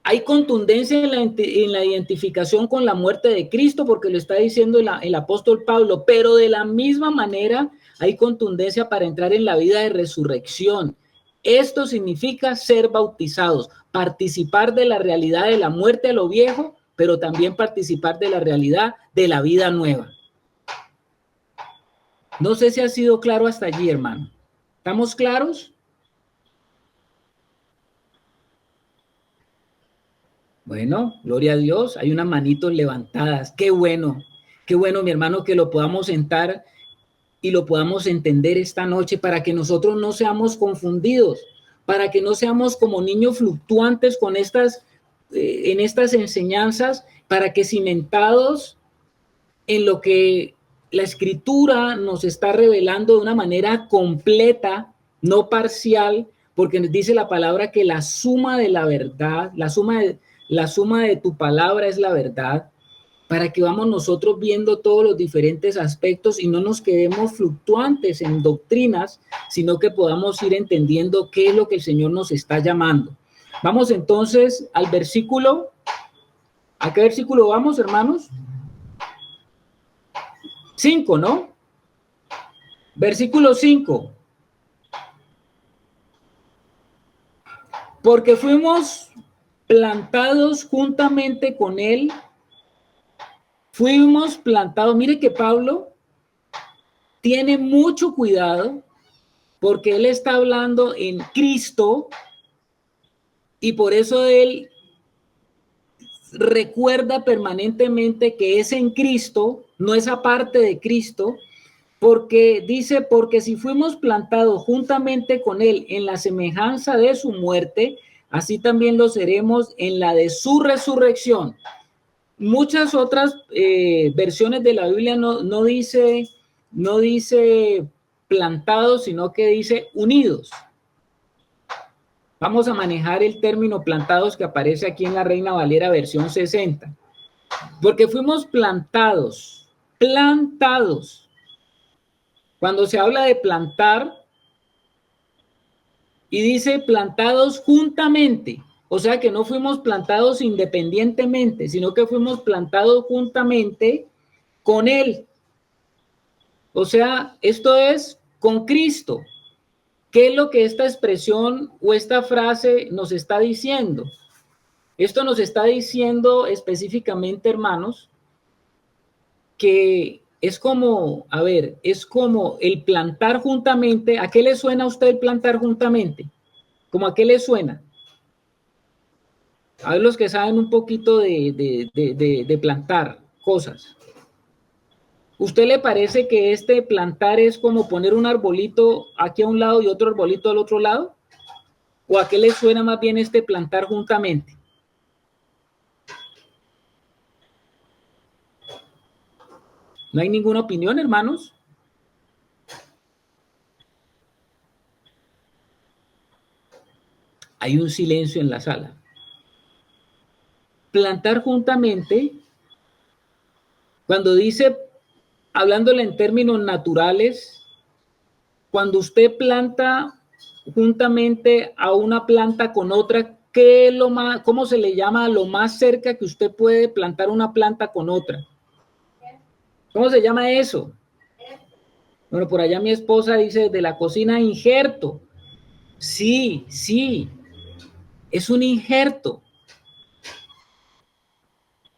Hay contundencia en la identificación con la muerte de Cristo, porque lo está diciendo el apóstol Pablo, pero de la misma manera hay contundencia para entrar en la vida de resurrección. Esto significa ser bautizados, participar de la realidad de la muerte a lo viejo, pero también participar de la realidad de la vida nueva. No sé si ha sido claro hasta allí, hermano. ¿Estamos claros? Bueno, gloria a Dios, hay unas manitos levantadas. Qué bueno, mi hermano, que lo podamos sentar y lo podamos entender esta noche para que nosotros no seamos confundidos, para que no seamos como niños fluctuantes con en estas enseñanzas, para que cimentados en lo que la Escritura nos está revelando de una manera completa, no parcial, porque nos dice la palabra que la suma de la verdad, la suma de tu palabra es la verdad, para que vamos nosotros viendo todos los diferentes aspectos y no nos quedemos fluctuantes en doctrinas, sino que podamos ir entendiendo qué es lo que el Señor nos está llamando. Vamos entonces al versículo. ¿A qué versículo vamos, hermanos? 5, ¿no? Versículo 5. Porque fuimos plantados juntamente con Él fuimos plantados. Mire que Pablo tiene mucho cuidado porque él está hablando en Cristo y por eso él recuerda permanentemente que es en Cristo, no es aparte de Cristo, porque dice, porque si fuimos plantados juntamente con él en la semejanza de su muerte, así también lo seremos en la de su resurrección. Muchas otras versiones de la Biblia no dice plantados, sino que dice unidos. Vamos a manejar el término plantados que aparece aquí en la Reina Valera versión 60. Porque fuimos plantados. Cuando se habla de plantar y dice plantados juntamente, o sea que no fuimos plantados independientemente, sino que fuimos plantados juntamente con Él. O sea, esto es con Cristo. ¿Qué es lo que esta expresión o esta frase nos está diciendo? Esto nos está diciendo específicamente, hermanos, que es como, a ver, es como el plantar juntamente. ¿A qué le suena a usted el plantar juntamente? ¿Cómo a qué le suena? A ver los que saben un poquito de plantar cosas. ¿Usted le parece que este plantar es como poner un arbolito aquí a un lado y otro arbolito al otro lado? ¿O a qué le suena más bien este plantar juntamente? ¿No hay ninguna opinión, hermanos? Hay un silencio en la sala. Plantar juntamente, cuando dice, hablándole en términos naturales, cuando usted planta juntamente a una planta con otra, ¿qué es lo más, cómo se le llama lo más cerca que usted puede plantar una planta con otra? ¿Cómo se llama eso? Bueno, por allá mi esposa dice de la cocina injerto. Sí, es un injerto.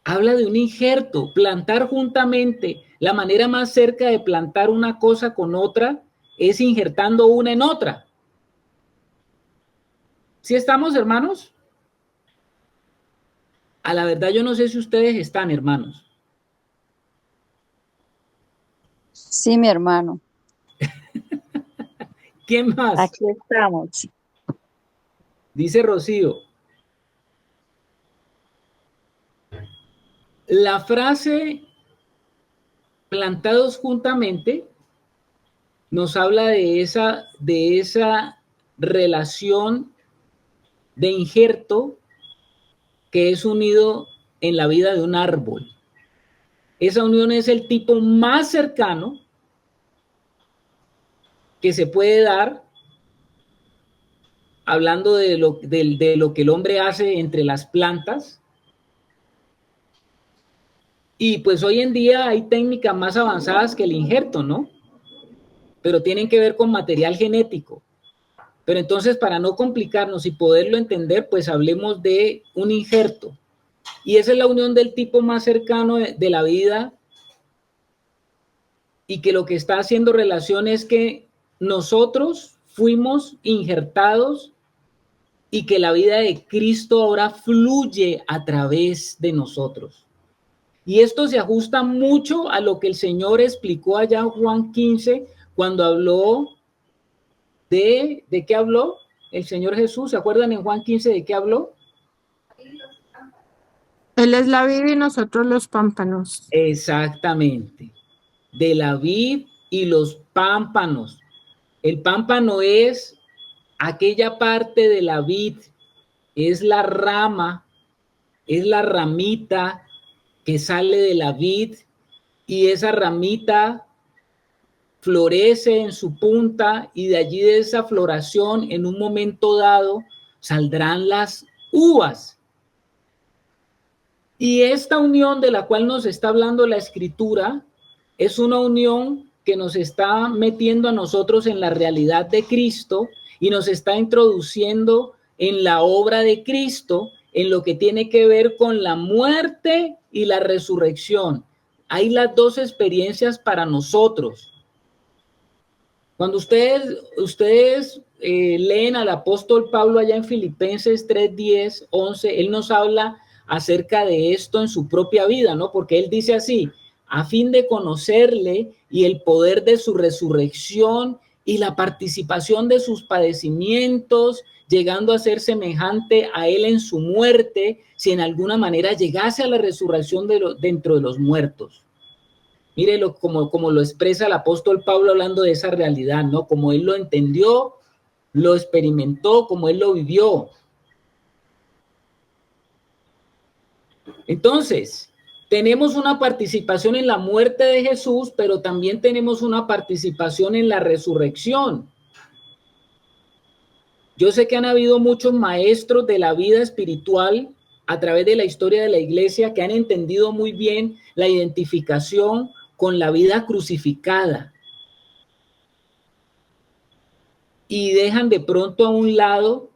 Habla de un injerto, plantar juntamente. La manera más cerca de plantar una cosa con otra es injertando una en otra. ¿Sí estamos, hermanos? A la verdad yo no sé si ustedes están, hermanos. Sí, mi hermano. ¿Quién más? Aquí estamos. Dice Rocío. La frase plantados juntamente nos habla de esa relación de injerto que es unido en la vida de un árbol. Esa unión es el tipo más cercano que se puede dar hablando de lo que el hombre hace entre las plantas. Y pues hoy en día hay técnicas más avanzadas que el injerto, ¿no? Pero tienen que ver con material genético. Pero entonces, para no complicarnos y poderlo entender, pues hablemos de un injerto. Y esa es la unión del tipo más cercano de la vida y que lo que está haciendo relación es que nosotros fuimos injertados y que la vida de Cristo ahora fluye a través de nosotros. Y esto se ajusta mucho a lo que el Señor explicó allá en Juan 15, cuando habló ¿de qué habló el Señor Jesús? ¿Se acuerdan en Juan 15 de qué habló? Él es la vid y nosotros los pámpanos. Exactamente, de la vid y los pámpanos. El pámpano es aquella parte de la vid, es la rama, es la ramita que sale de la vid y esa ramita florece en su punta y de allí de esa floración en un momento dado saldrán las uvas. Y esta unión de la cual nos está hablando la Escritura es una unión que nos está metiendo a nosotros en la realidad de Cristo y nos está introduciendo en la obra de Cristo, en lo que tiene que ver con la muerte y la resurrección. hay las dos experiencias para nosotros. Cuando ustedes leen al apóstol Pablo allá en Filipenses 3:10, 11, él nos habla acerca de esto en su propia vida, ¿no? Porque él dice así: a fin de conocerle y el poder de su resurrección y la participación de sus padecimientos, llegando a ser semejante a él en su muerte, si en alguna manera llegase a la resurrección dentro de los muertos. Mírelo como lo expresa el apóstol Pablo hablando de esa realidad, ¿no? Como él lo entendió, lo experimentó, como él lo vivió. Entonces, tenemos una participación en la muerte de Jesús, pero también tenemos una participación en la resurrección. Yo sé que han habido muchos maestros de la vida espiritual a través de la historia de la iglesia que han entendido muy bien la identificación con la vida crucificada y dejan de pronto a un lado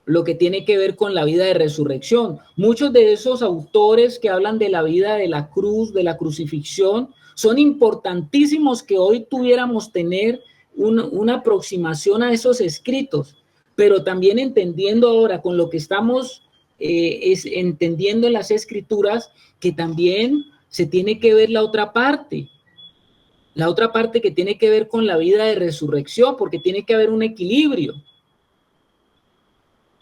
lo que tiene que ver con la vida de resurrección. Muchos de esos autores que hablan de la vida de la cruz, de la crucifixión, son importantísimos que hoy tuviéramos tener una aproximación a esos escritos, pero también entendiendo ahora con lo que estamos entendiendo en las escrituras, que también se tiene que ver la otra parte que tiene que ver con la vida de resurrección, porque tiene que haber un equilibrio.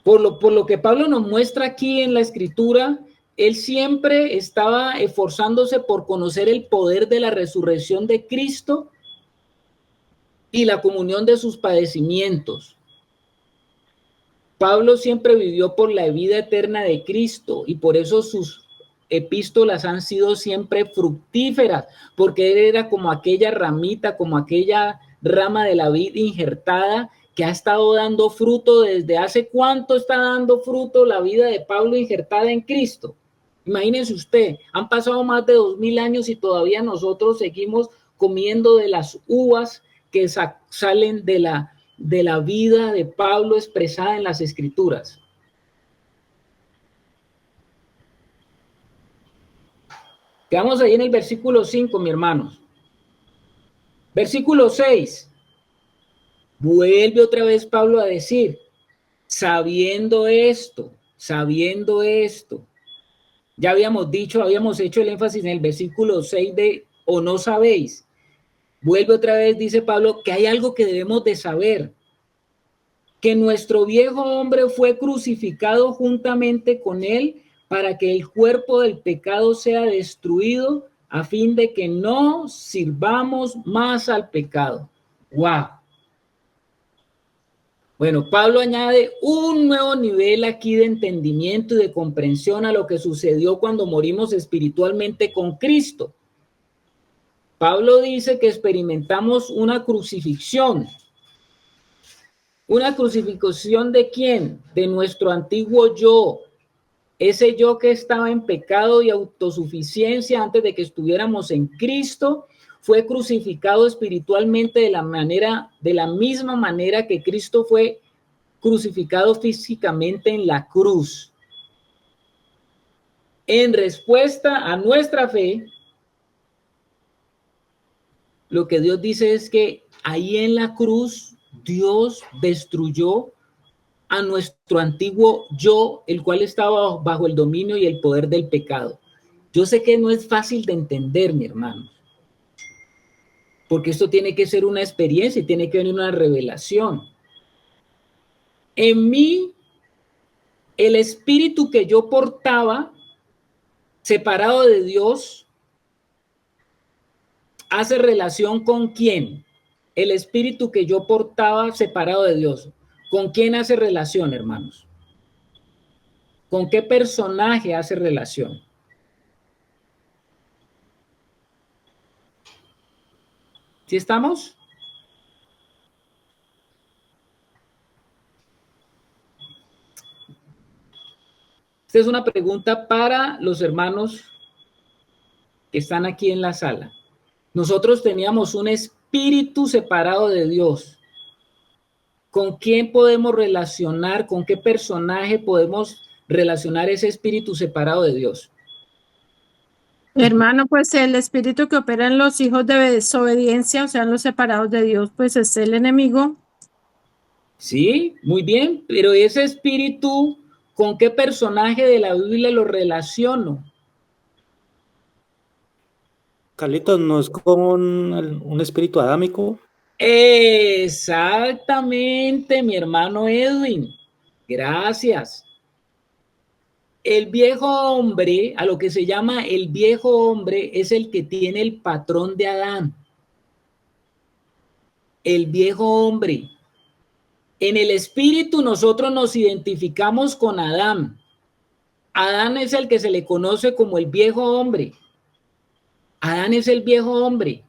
Por lo que Pablo nos muestra aquí en la escritura, él siempre estaba esforzándose por conocer el poder de la resurrección de Cristo y la comunión de sus padecimientos. Pablo siempre vivió por la vida eterna de Cristo y por eso sus epístolas han sido siempre fructíferas, porque él era como aquella ramita, como aquella rama de la vid injertada que ha estado dando fruto desde hace cuánto está dando fruto la vida de Pablo injertada en Cristo. Imagínense usted, han pasado más de 2000 años y todavía nosotros seguimos comiendo de las uvas que salen de la vida de Pablo expresada en las Escrituras. Quedamos ahí en el versículo 5, mi hermanos. Versículo 6. Vuelve otra vez Pablo a decir, sabiendo esto. Ya habíamos hecho el énfasis en el versículo 6 de, o no sabéis. Vuelve otra vez, dice Pablo, que hay algo que debemos de saber. Que nuestro viejo hombre fue crucificado juntamente con él para que el cuerpo del pecado sea destruido a fin de que no sirvamos más al pecado. ¡Wow! Bueno, Pablo añade un nuevo nivel aquí de entendimiento y de comprensión a lo que sucedió cuando morimos espiritualmente con Cristo. Pablo dice que experimentamos una crucifixión. ¿Una crucifixión de quién? De nuestro antiguo yo. Ese yo que estaba en pecado y autosuficiencia antes de que estuviéramos en Cristo, fue crucificado espiritualmente de la misma manera que Cristo fue crucificado físicamente en la cruz. En respuesta a nuestra fe, lo que Dios dice es que ahí en la cruz Dios destruyó a nuestro antiguo yo, el cual estaba bajo el dominio y el poder del pecado. Yo sé que no es fácil de entender, mi hermano, porque esto tiene que ser una experiencia y tiene que venir una revelación. En mí, el espíritu que yo portaba, separado de Dios, hace relación con quién. El espíritu que yo portaba separado de Dios. ¿Con quién hace relación, hermanos? ¿Con qué personaje hace relación? ¿Sí estamos? Esta es una pregunta para los hermanos que están aquí en la sala. Nosotros teníamos un espíritu separado de Dios. ¿Con quién podemos relacionar? ¿Con qué personaje podemos relacionar ese espíritu separado de Dios? Hermano, pues el espíritu que opera en los hijos de desobediencia, o sea, en los separados de Dios, pues es el enemigo. Sí, muy bien, pero ese espíritu, ¿con qué personaje de la Biblia lo relaciono? Carlitos, ¿no es como un espíritu adámico? Exactamente, mi hermano Edwin. Gracias. El viejo hombre, a lo que se llama el viejo hombre, es el que tiene el patrón de Adán. El viejo hombre. En el espíritu nosotros nos identificamos con Adán. Adán es el que se le conoce como el viejo hombre. Adán es el viejo hombre.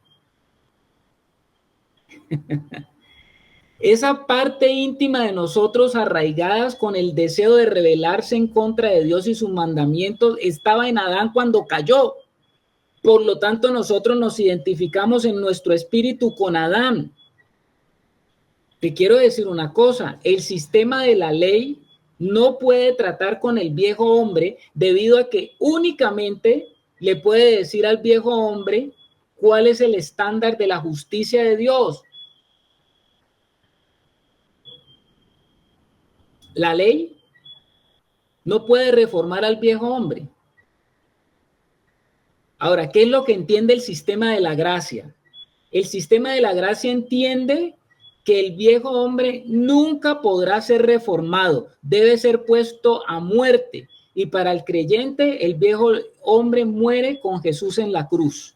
Esa parte íntima de nosotros arraigadas con el deseo de rebelarse en contra de Dios y sus mandamientos estaba en Adán cuando cayó. Por lo tanto, nosotros nos identificamos en nuestro espíritu con Adán. Te quiero decir una cosa, el sistema de la ley no puede tratar con el viejo hombre debido a que únicamente le puede decir al viejo hombre cuál es el estándar de la justicia de Dios. La ley no puede reformar al viejo hombre. Ahora, ¿qué es lo que entiende el sistema de la gracia? El sistema de la gracia entiende que el viejo hombre nunca podrá ser reformado, debe ser puesto a muerte. Y para el creyente, el viejo hombre muere con Jesús en la cruz.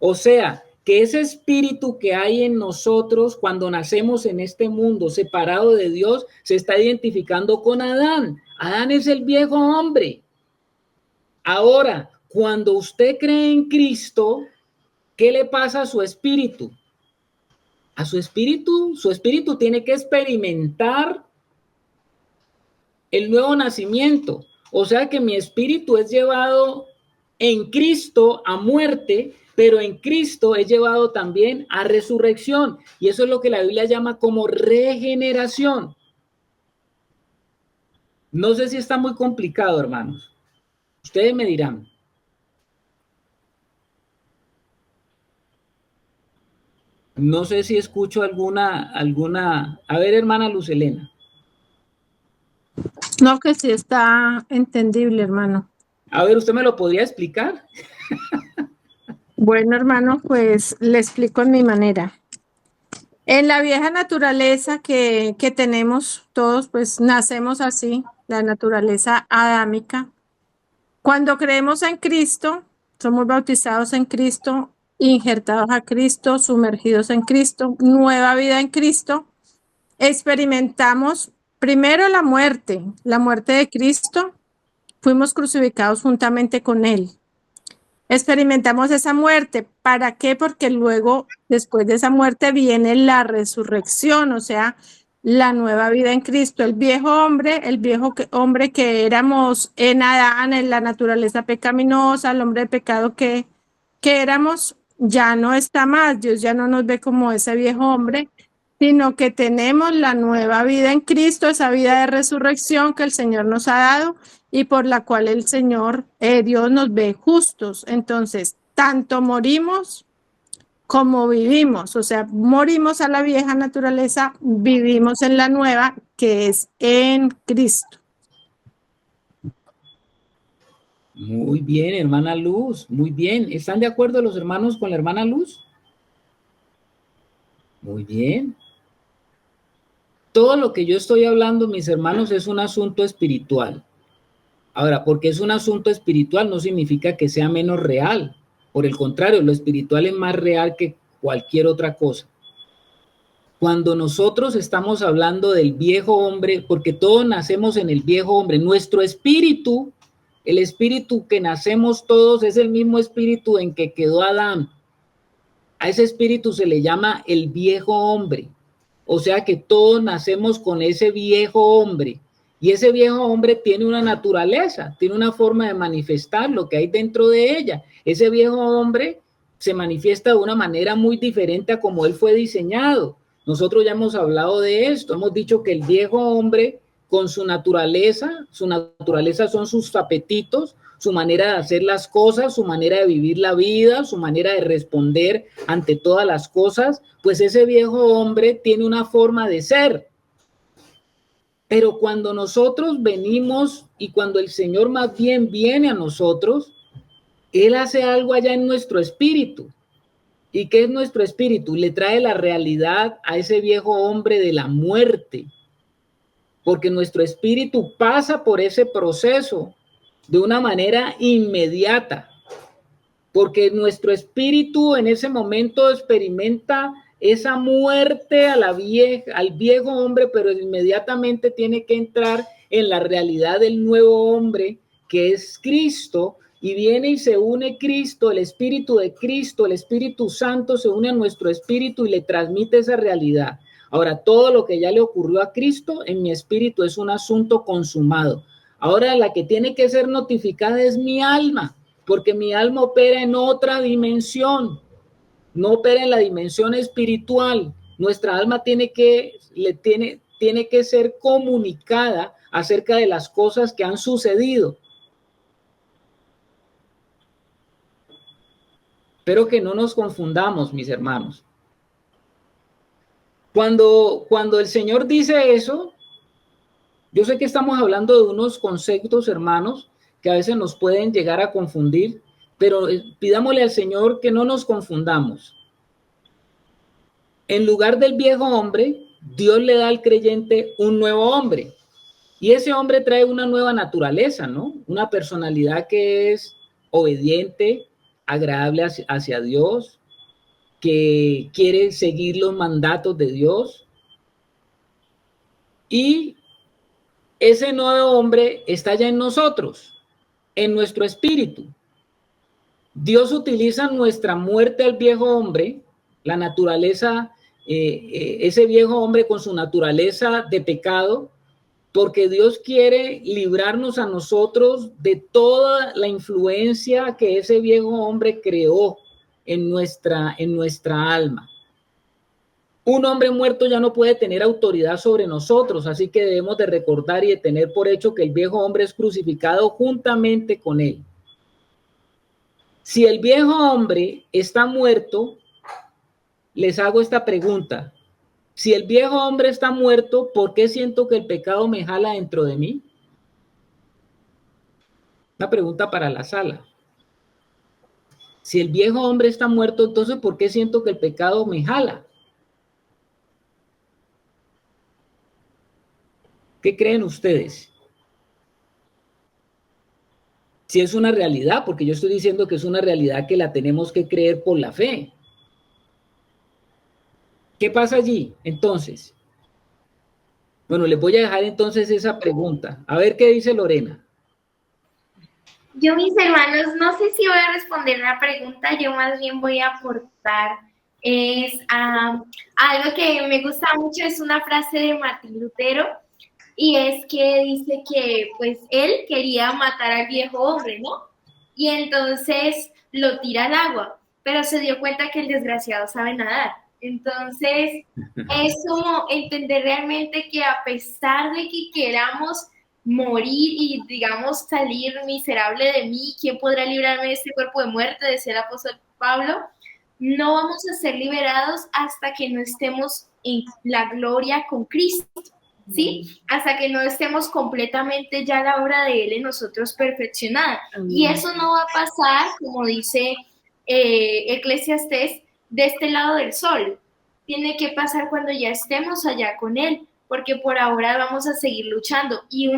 O sea, que ese espíritu que hay en nosotros cuando nacemos en este mundo separado de Dios se está identificando con Adán. Adán es el viejo hombre. Ahora, cuando usted cree en Cristo, ¿qué le pasa a su espíritu? A su espíritu tiene que experimentar el nuevo nacimiento. O sea que mi espíritu es llevado en Cristo a muerte, pero en Cristo es llevado también a resurrección. Y eso es lo que la Biblia llama como regeneración. No sé si está muy complicado, hermanos. Ustedes me dirán. No sé si escucho alguna. A ver, hermana Luz Helena. No, que sí está entendible, hermano. A ver, ¿usted me lo podría explicar? Bueno, hermano, pues le explico en mi manera. En la vieja naturaleza que tenemos todos, pues nacemos así, la naturaleza adámica. Cuando creemos en Cristo, somos bautizados en Cristo, injertados a Cristo, sumergidos en Cristo, nueva vida en Cristo, experimentamos primero la muerte de Cristo, fuimos crucificados juntamente con Él. Experimentamos esa muerte. ¿Para qué? Porque luego, después de esa muerte, viene la resurrección, o sea, la nueva vida en Cristo. El viejo hombre que éramos en Adán, en la naturaleza pecaminosa, el hombre de pecado que éramos, ya no está más. Dios ya no nos ve como ese viejo hombre, sino que tenemos la nueva vida en Cristo, esa vida de resurrección que el Señor nos ha dado y por la cual el Señor, Dios nos ve justos. Entonces, tanto morimos como vivimos, o sea, morimos a la vieja naturaleza, vivimos en la nueva que es en Cristo. Muy bien, hermana Luz, muy bien. ¿Están de acuerdo los hermanos con la hermana Luz? Muy bien. Todo lo que yo estoy hablando, mis hermanos, es un asunto espiritual. Ahora, porque es un asunto espiritual no significa que sea menos real. Por el contrario, lo espiritual es más real que cualquier otra cosa. Cuando nosotros estamos hablando del viejo hombre, porque todos nacemos en el viejo hombre, nuestro espíritu, el espíritu que nacemos todos es el mismo espíritu en que quedó Adán. A ese espíritu se le llama el viejo hombre. O sea que todos nacemos con ese viejo hombre. Y ese viejo hombre tiene una naturaleza, tiene una forma de manifestar lo que hay dentro de ella. Ese viejo hombre se manifiesta de una manera muy diferente a como él fue diseñado. Nosotros ya hemos hablado de esto, hemos dicho que el viejo hombre con su naturaleza son sus apetitos, su manera de hacer las cosas, su manera de vivir la vida, su manera de responder ante todas las cosas, pues ese viejo hombre tiene una forma de ser. Pero cuando nosotros venimos y cuando el Señor más bien viene a nosotros, Él hace algo allá en nuestro espíritu. ¿Y qué es nuestro espíritu? Le trae la realidad a ese viejo hombre de la muerte, porque nuestro espíritu pasa por ese proceso de una manera inmediata, porque nuestro espíritu en ese momento experimenta esa muerte a al viejo hombre, pero inmediatamente tiene que entrar en la realidad del nuevo hombre, que es Cristo, y viene y se une Cristo, el Espíritu de Cristo, el Espíritu Santo se une a nuestro espíritu y le transmite esa realidad. Ahora, todo lo que ya le ocurrió a Cristo en mi espíritu es un asunto consumado. Ahora, la que tiene que ser notificada es mi alma, porque mi alma opera en otra dimensión, no opera en la dimensión espiritual. Nuestra alma tiene que ser comunicada acerca de las cosas que han sucedido. Espero que no nos confundamos, mis hermanos. Cuando el Señor dice eso, yo sé que estamos hablando de unos conceptos, hermanos, que a veces nos pueden llegar a confundir, pero pidámosle al Señor que no nos confundamos. En lugar del viejo hombre, Dios le da al creyente un nuevo hombre. Y ese hombre trae una nueva naturaleza, ¿no? Una personalidad que es obediente, agradable hacia Dios, que quiere seguir los mandatos de Dios. Y ese nuevo hombre está ya en nosotros, en nuestro espíritu. Dios utiliza nuestra muerte al viejo hombre, la naturaleza, ese viejo hombre con su naturaleza de pecado, porque Dios quiere librarnos a nosotros de toda la influencia que ese viejo hombre creó en nuestra alma. Un hombre muerto ya no puede tener autoridad sobre nosotros, así que debemos de recordar y de tener por hecho que el viejo hombre es crucificado juntamente con él. Si el viejo hombre está muerto, les hago esta pregunta. Si el viejo hombre está muerto, ¿por qué siento que el pecado me jala dentro de mí? Una pregunta para la sala. Si el viejo hombre está muerto, entonces ¿por qué siento que el pecado me jala? ¿Qué creen ustedes? Si es una realidad, porque yo estoy diciendo que es una realidad que la tenemos que creer por la fe. ¿Qué pasa allí, entonces? Bueno, les voy a dejar entonces esa pregunta. A ver qué dice Lorena. Yo, mis hermanos, no sé si voy a responder la pregunta, yo más bien voy a aportar. Algo que me gusta mucho, es una frase de Martín Lutero, y es que dice que pues él quería matar al viejo hombre, ¿no? Y entonces lo tira al agua, pero se dio cuenta que el desgraciado sabe nadar. Entonces, es como entender realmente que a pesar de que queramos morir y, digamos, salir miserable de mí, ¿quién podrá librarme de este cuerpo de muerte?, decía el apóstol Pablo, no vamos a ser liberados hasta que no estemos en la gloria con Cristo, ¿sí? Hasta que no estemos completamente ya a la obra de Él en nosotros perfeccionada. Y eso no va a pasar, como dice Eclesiastés, de este lado del sol. Tiene que pasar cuando ya estemos allá con Él, porque por ahora vamos a seguir luchando. Y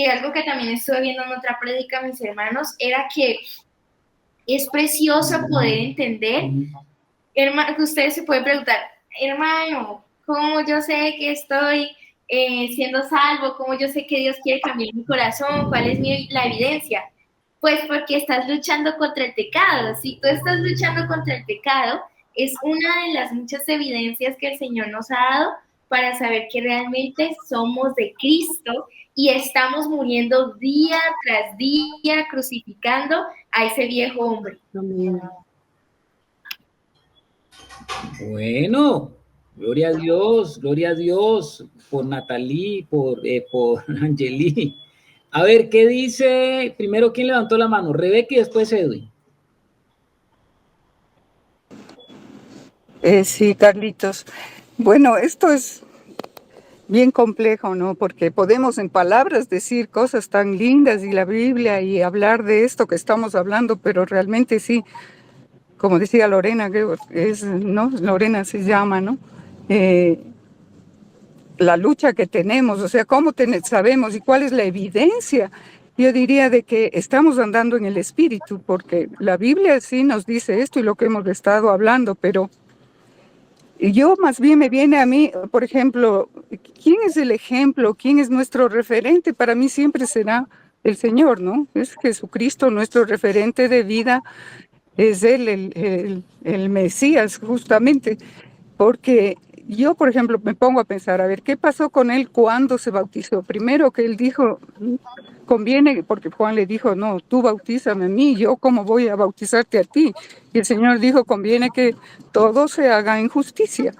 algo que también estuve viendo en otra prédica, mis hermanos, era que es precioso poder entender, hermano, que ustedes se pueden preguntar, hermano, ¿cómo yo sé que estoy siendo salvo? ¿Cómo yo sé que Dios quiere cambiar mi corazón? ¿Cuál es la evidencia? Pues porque estás luchando contra el pecado. Si tú estás luchando contra el pecado, es una de las muchas evidencias que el Señor nos ha dado para saber que realmente somos de Cristo y estamos muriendo día tras día, crucificando a ese viejo hombre. Bueno, Gloria a Dios por Natalie, por Angeli. A ver, ¿qué dice? Primero, ¿quién levantó la mano? Rebeca y después Edwin. Sí, Carlitos. Bueno, esto es bien complejo, ¿no? Porque podemos en palabras decir cosas tan lindas y la Biblia y hablar de esto que estamos hablando, pero realmente sí, como decía Lorena, creo que es, ¿no? Lorena se llama, ¿no? La lucha que tenemos, o sea, cómo sabemos y cuál es la evidencia. Yo diría de que estamos andando en el espíritu, porque la Biblia sí nos dice esto y lo que hemos estado hablando, pero yo más bien me viene a mí, por ejemplo, ¿quién es el ejemplo? ¿Quién es nuestro referente? Para mí siempre será el Señor, ¿no? Es Jesucristo nuestro referente de vida, es Él el Mesías justamente, porque yo, por ejemplo, me pongo a pensar, a ver, ¿qué pasó con Él cuando se bautizó? Primero que Él dijo, conviene, porque Juan le dijo, no, tú bautízame a mí, yo cómo voy a bautizarte a ti. Y el Señor dijo, conviene que todo se haga en justicia.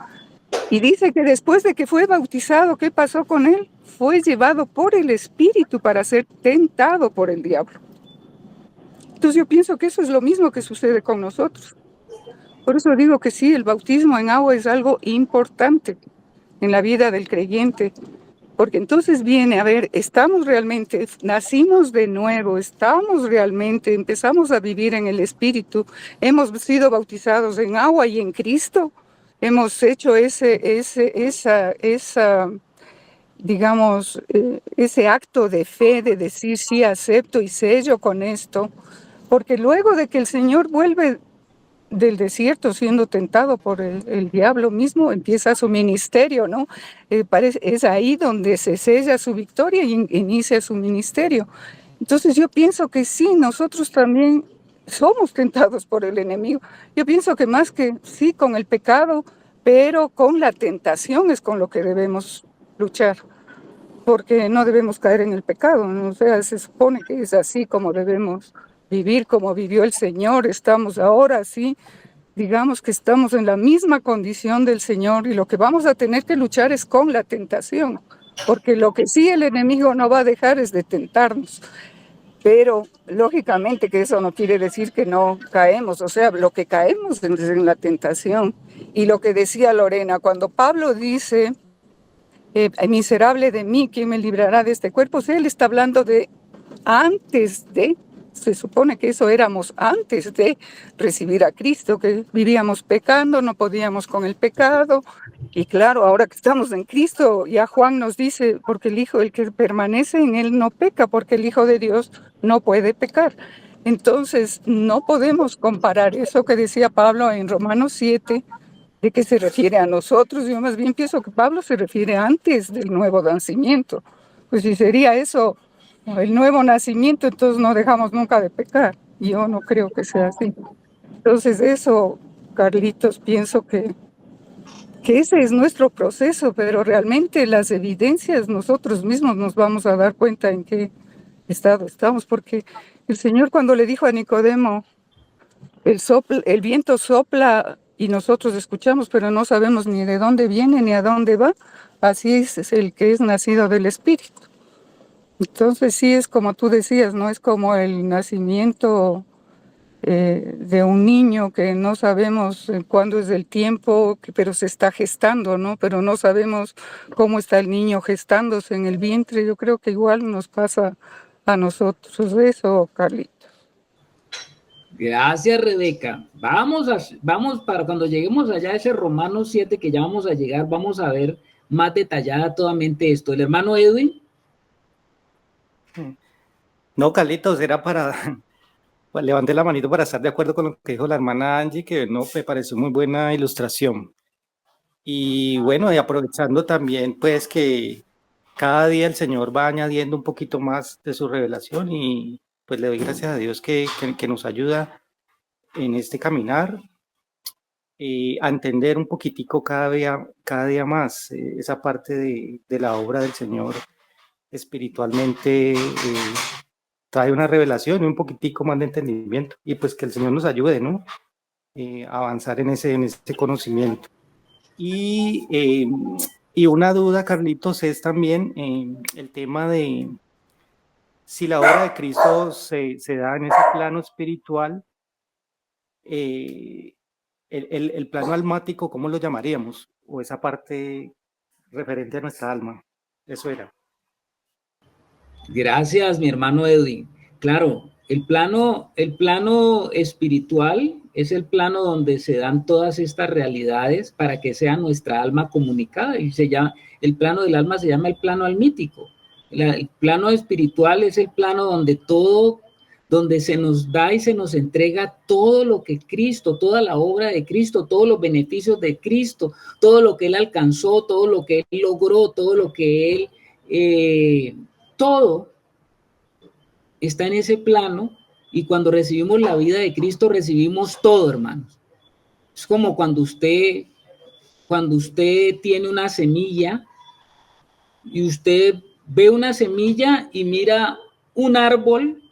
Y dice que después de que fue bautizado, ¿qué pasó con él? Fue llevado por el Espíritu para ser tentado por el diablo. Entonces yo pienso que eso es lo mismo que sucede con nosotros. Por eso digo que sí, el bautismo en agua es algo importante en la vida del creyente, porque entonces viene a ver, estamos realmente, nacimos de nuevo, estamos realmente, empezamos a vivir en el Espíritu, hemos sido bautizados en agua y en Cristo, hemos hecho digamos, ese acto de fe, de decir sí, acepto y sello con esto, porque luego de que el Señor vuelve del desierto siendo tentado por el diablo mismo, empieza su ministerio, ¿no? Es ahí donde se sella su victoria y inicia su ministerio. Entonces yo pienso que sí, nosotros también somos tentados por el enemigo. Yo pienso que más que sí con el pecado, pero con la tentación es con lo que debemos luchar, porque no debemos caer en el pecado, ¿no? O sea, se supone que es así como debemos vivir, como vivió el Señor. Estamos ahora sí, digamos que estamos en la misma condición del Señor y lo que vamos a tener que luchar es con la tentación, porque lo que sí el enemigo no va a dejar es de tentarnos. Pero lógicamente que eso no quiere decir que no caemos, o sea, lo que caemos es en la tentación. Y lo que decía Lorena, cuando Pablo dice, miserable de mí, ¿quién me librará de este cuerpo? O sea, él está hablando de antes de, se supone que eso éramos antes de recibir a Cristo, que vivíamos pecando, no podíamos con el pecado. Y claro, ahora que estamos en Cristo, ya Juan nos dice, porque el que permanece en él no peca, porque el Hijo de Dios no puede pecar. Entonces, no podemos comparar eso que decía Pablo en Romanos 7, ¿de qué se refiere a nosotros? Yo más bien pienso que Pablo se refiere antes del nuevo nacimiento. Pues si sería eso, el nuevo nacimiento, entonces no dejamos nunca de pecar. Yo no creo que sea así. Entonces eso, Carlitos, pienso que ese es nuestro proceso, pero realmente las evidencias nosotros mismos nos vamos a dar cuenta en qué estado estamos, porque el Señor cuando le dijo a Nicodemo, el viento sopla y nosotros escuchamos, pero no sabemos ni de dónde viene ni a dónde va. Así es el que es nacido del Espíritu. Entonces sí es como tú decías, no es como el nacimiento de un niño que no sabemos cuándo es el tiempo, pero se está gestando, ¿no? Pero no sabemos cómo está el niño gestándose en el vientre. Yo creo que igual nos pasa a nosotros eso, Carlitos. Gracias, Rebeca. Vamos para cuando lleguemos allá a ese Romanos 7 que ya vamos a llegar, vamos a ver más detalladamente esto. ¿El hermano Edwin? No, Carlitos, era para pues, levanté la manito para estar de acuerdo con lo que dijo la hermana Angie, que no me pareció muy buena ilustración. Y bueno, y aprovechando también, pues que cada día el Señor va añadiendo un poquito más de su revelación y pues le doy gracias a Dios que nos ayuda en este caminar a entender un poquitico cada día más esa parte de la obra del Señor espiritualmente. Trae una revelación y un poquitico más de entendimiento y pues que el Señor nos ayude, ¿no? A avanzar en ese conocimiento. Y una duda, Carlitos, es también el tema de si la obra de Cristo se da en ese plano espiritual, el plano almático, ¿cómo lo llamaríamos? O esa parte referente a nuestra alma. Eso era. Gracias, mi hermano Edwin. Claro, el plano espiritual es el plano donde se dan todas estas realidades para que sea nuestra alma comunicada, y el plano del alma se llama el plano almítico. El plano espiritual es el plano donde se nos da y se nos entrega todo lo que Cristo, toda la obra de Cristo, todos los beneficios de Cristo, todo lo que Él alcanzó, todo lo que Él logró, todo lo que Él... todo está en ese plano, y cuando recibimos la vida de Cristo recibimos todo, hermanos. Es como cuando usted tiene una semilla y usted ve una semilla y mira un árbol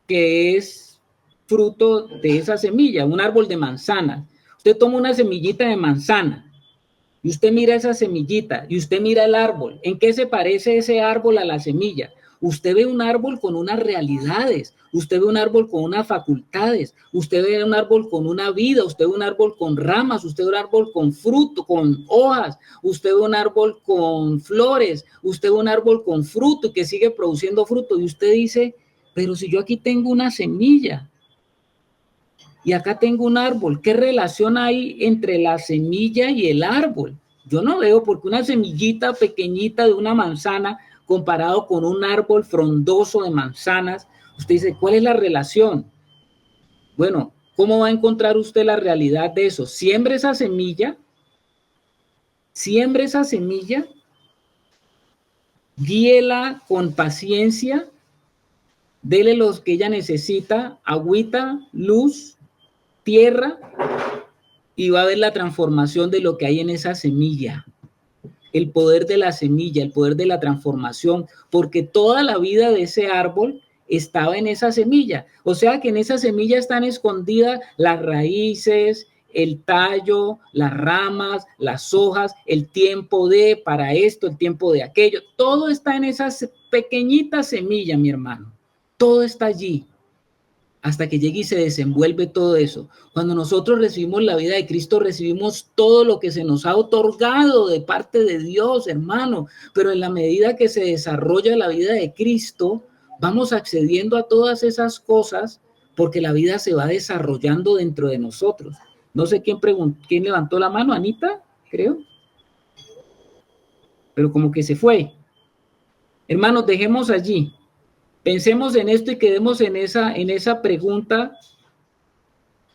que es fruto de esa semilla, un árbol de manzanas. Usted toma una semillita de manzana y usted mira esa semillita y usted mira el árbol. ¿En qué se parece ese árbol a la semilla? Usted ve un árbol con unas realidades, usted ve un árbol con unas facultades, usted ve un árbol con una vida, usted ve un árbol con ramas, usted ve un árbol con fruto, con hojas, usted ve un árbol con flores, usted ve un árbol con fruto que sigue produciendo fruto, y usted dice, pero si yo aquí tengo una semilla y acá tengo un árbol, ¿qué relación hay entre la semilla y el árbol? Yo no veo, porque una semillita pequeñita de una manzana comparado con un árbol frondoso de manzanas, usted dice, ¿cuál es la relación? Bueno, ¿cómo va a encontrar usted la realidad de eso? Siembre esa semilla, guíela con paciencia, dele lo que ella necesita, agüita, luz, tierra, y va a ver la transformación de lo que hay en esa semilla. El poder de la semilla, el poder de la transformación, porque toda la vida de ese árbol estaba en esa semilla. O sea que en esa semilla están escondidas las raíces, el tallo, las ramas, las hojas, el tiempo de para esto, el tiempo de aquello. Todo está en esa pequeñita semilla, mi hermano. Todo está allí, hasta que llegue y se desenvuelve todo eso. Cuando nosotros recibimos la vida de Cristo, recibimos todo lo que se nos ha otorgado de parte de Dios, hermano. Pero en la medida que se desarrolla la vida de Cristo, vamos accediendo a todas esas cosas, porque la vida se va desarrollando dentro de nosotros. No sé quién levantó la mano, Anita, creo. Pero como que se fue. Hermanos, dejemos allí. Pensemos en esto y quedemos en esa pregunta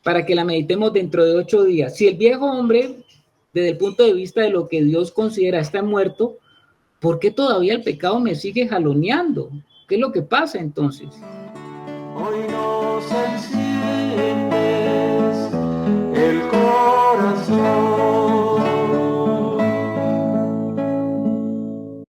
para que la meditemos dentro de 8 días. Si el viejo hombre, desde el punto de vista de lo que Dios considera, está muerto, ¿por qué todavía el pecado me sigue jaloneando? ¿Qué es lo que pasa entonces? Hoy no